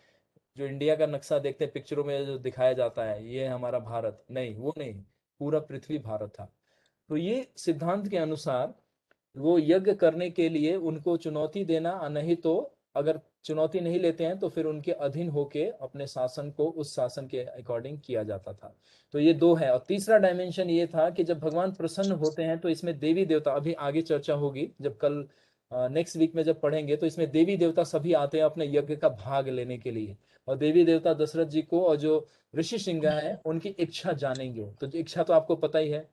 जो इंडिया का नक्शा देखते हैं पिक्चरों में जो दिखाया जाता है ये हमारा भारत, नहीं वो नहीं, पूरा पृथ्वी भारत था। तो ये सिद्धांत के अनुसार वो यज्ञ करने के लिए उनको चुनौती देना, और नहीं तो अगर चुनौती नहीं लेते हैं तो फिर उनके अधीन होके अपने शासन को उस शासन के अकॉर्डिंग किया जाता था। तो ये दो है। और तीसरा डायमेंशन ये था कि जब भगवान प्रसन्न होते हैं तो इसमें देवी देवता, अभी आगे चर्चा होगी जब कल नेक्स्ट वीक में जब पढ़ेंगे, तो इसमें देवी देवता सभी आते हैं अपने यज्ञ का भाग लेने के लिए। और देवी देवता दशरथ जी को और जो ऋषि सिंह है उनकी इच्छा जानेंगे। तो जो इच्छा तो आपको पता ही है,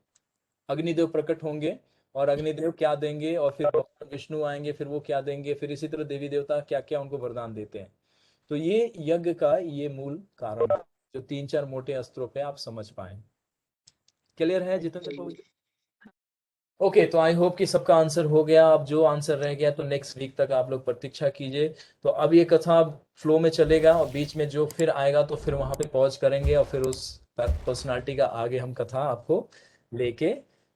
अग्निदेव प्रकट होंगे और अग्निदेव क्या देंगे, और फिर भगवान विष्णु आएंगे फिर वो क्या देंगे, फिर इसी तरह देवी देवता क्या क्या उनको वरदान देते हैं। तो ये यज्ञ का ये मूल कारण है, जो 3-4 मोटे अस्त्रों पे आप समझ पाए। क्लियर है जितेंद्र प्रभु जी? ओके, तो आई होप कि सबका आंसर हो गया। अब जो आंसर रह गया तो नेक्स्ट वीक तक आप लोग प्रतीक्षा कीजिए। तो अब ये कथा फ्लो में चलेगा और बीच में जो फिर आएगा तो फिर वहां पे पॉज करेंगे और फिर उस पर्सनालिटी का आगे हम कथा आपको लेके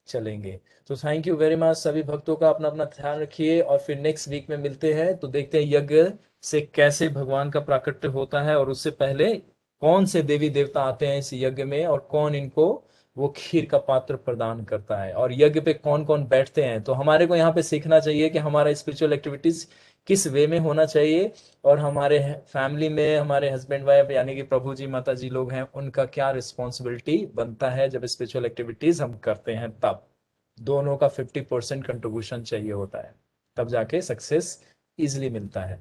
चलेंगे। तो थैंक यू वेरी मच सभी भक्तों का, अपना अपना ध्यान रखिए और फिर नेक्स्ट वीक में मिलते हैं। तो देखते हैं यज्ञ से कैसे भगवान का प्राकट्य होता है और उससे पहले कौन से देवी देवता आते हैं इस यज्ञ में और कौन इनको वो खीर का पात्र प्रदान करता है, और यज्ञ पे कौन कौन बैठते हैं। तो हमारे को यहाँ पे सीखना चाहिए कि हमारा स्पिरिचुअल एक्टिविटीज किस वे में होना चाहिए, और हमारे फैमिली में हमारे हस्बैंड वाइफ यानी कि प्रभु जी माता जी लोग हैं उनका क्या रिस्पॉन्सिबिलिटी बनता है जब स्पिरिचुअल एक्टिविटीज हम करते हैं। तब दोनों का 50% कंट्रीब्यूशन चाहिए होता है, तब जाके सक्सेस इजिली मिलता है।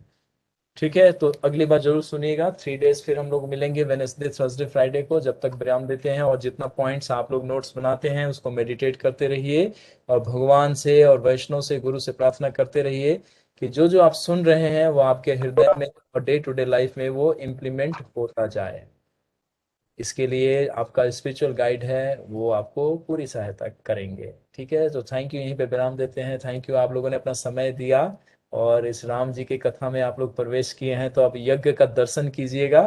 ठीक है, तो अगली बार जरूर सुनिएगा। 3 डेज फिर हम लोग मिलेंगे, वेनेसडे थर्सडे फ्राइडे को। जब तक विराम देते हैं और जितना पॉइंट्स आप लोग नोट्स बनाते हैं उसको मेडिटेट करते रहिए और भगवान से और वैष्णव से गुरु से प्रार्थना करते रहिए कि जो जो आप सुन रहे हैं वो आपके हृदय में और डे टू डे लाइफ में वो इम्प्लीमेंट होता जाए। इसके लिए आपका स्पिरिचुअल गाइड है, वो आपको पूरी सहायता करेंगे। ठीक है, तो थैंक यू, यहीं पे विराम देते हैं। थैंक यू, आप लोगों ने अपना समय दिया और इस राम जी की कथा में आप लोग प्रवेश किए हैं। तो अब यज्ञ का दर्शन कीजिएगा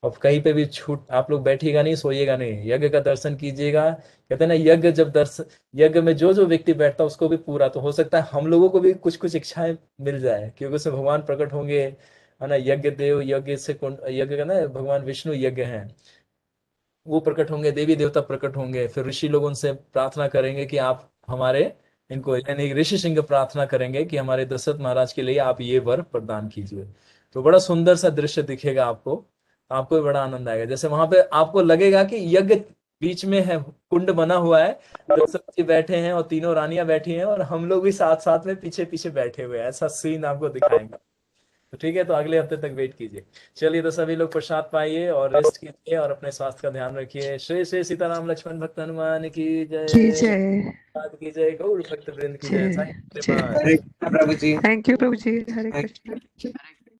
और कहीं पे भी छूट आप लोग बैठिएगा नहीं, सोइएगा नहीं, यज्ञ का दर्शन कीजिएगा। कहते हैं ना, यज्ञ जब दर्शन, यज्ञ में जो जो व्यक्ति बैठता है उसको भी पूरा, तो हो सकता है हम लोगों को भी कुछ कुछ इच्छाएं मिल जाए, क्योंकि उसमें भगवान प्रकट होंगे, है ना। यज्ञ देव, यज्ञ से यज्ञ का ना भगवान विष्णु यज्ञ हैं, वो प्रकट होंगे, देवी देवता प्रकट होंगे। फिर ऋषि लोग उनसे प्रार्थना करेंगे कि आप हमारे इनको, यानी ऋषि सिंह प्रार्थना करेंगे कि हमारे दशरथ महाराज के लिए आप ये वर प्रदान कीजिए। तो बड़ा सुंदर सा दृश्य दिखेगा आपको, आपको भी बड़ा आनंद आएगा। जैसे वहां पे आपको लगेगा कि यज्ञ बीच में है, कुंड बना हुआ है, दशरथ जी बैठे हैं और तीनों रानियां बैठी हैं और हम लोग भी साथ साथ में पीछे पीछे बैठे हुए हैं, ऐसा सीन आपको दिखाएंगे। तो ठीक है, तो अगले हफ्ते तक वेट कीजिए। चलिए, तो सभी लोग प्रसाद पाइए और रेस्ट कीजिए और अपने स्वास्थ्य का ध्यान रखिए। श्री श्री सीताराम लक्ष्मण भक्त हनुमान की जी जय, जय भगवान की जय, गौर भक्त वृंद की जय। जय थैंक यू वेरी जय। Much. Hare Krishna Prabhu ji. Thank you Prabhu ji, Hare Thank Krishna.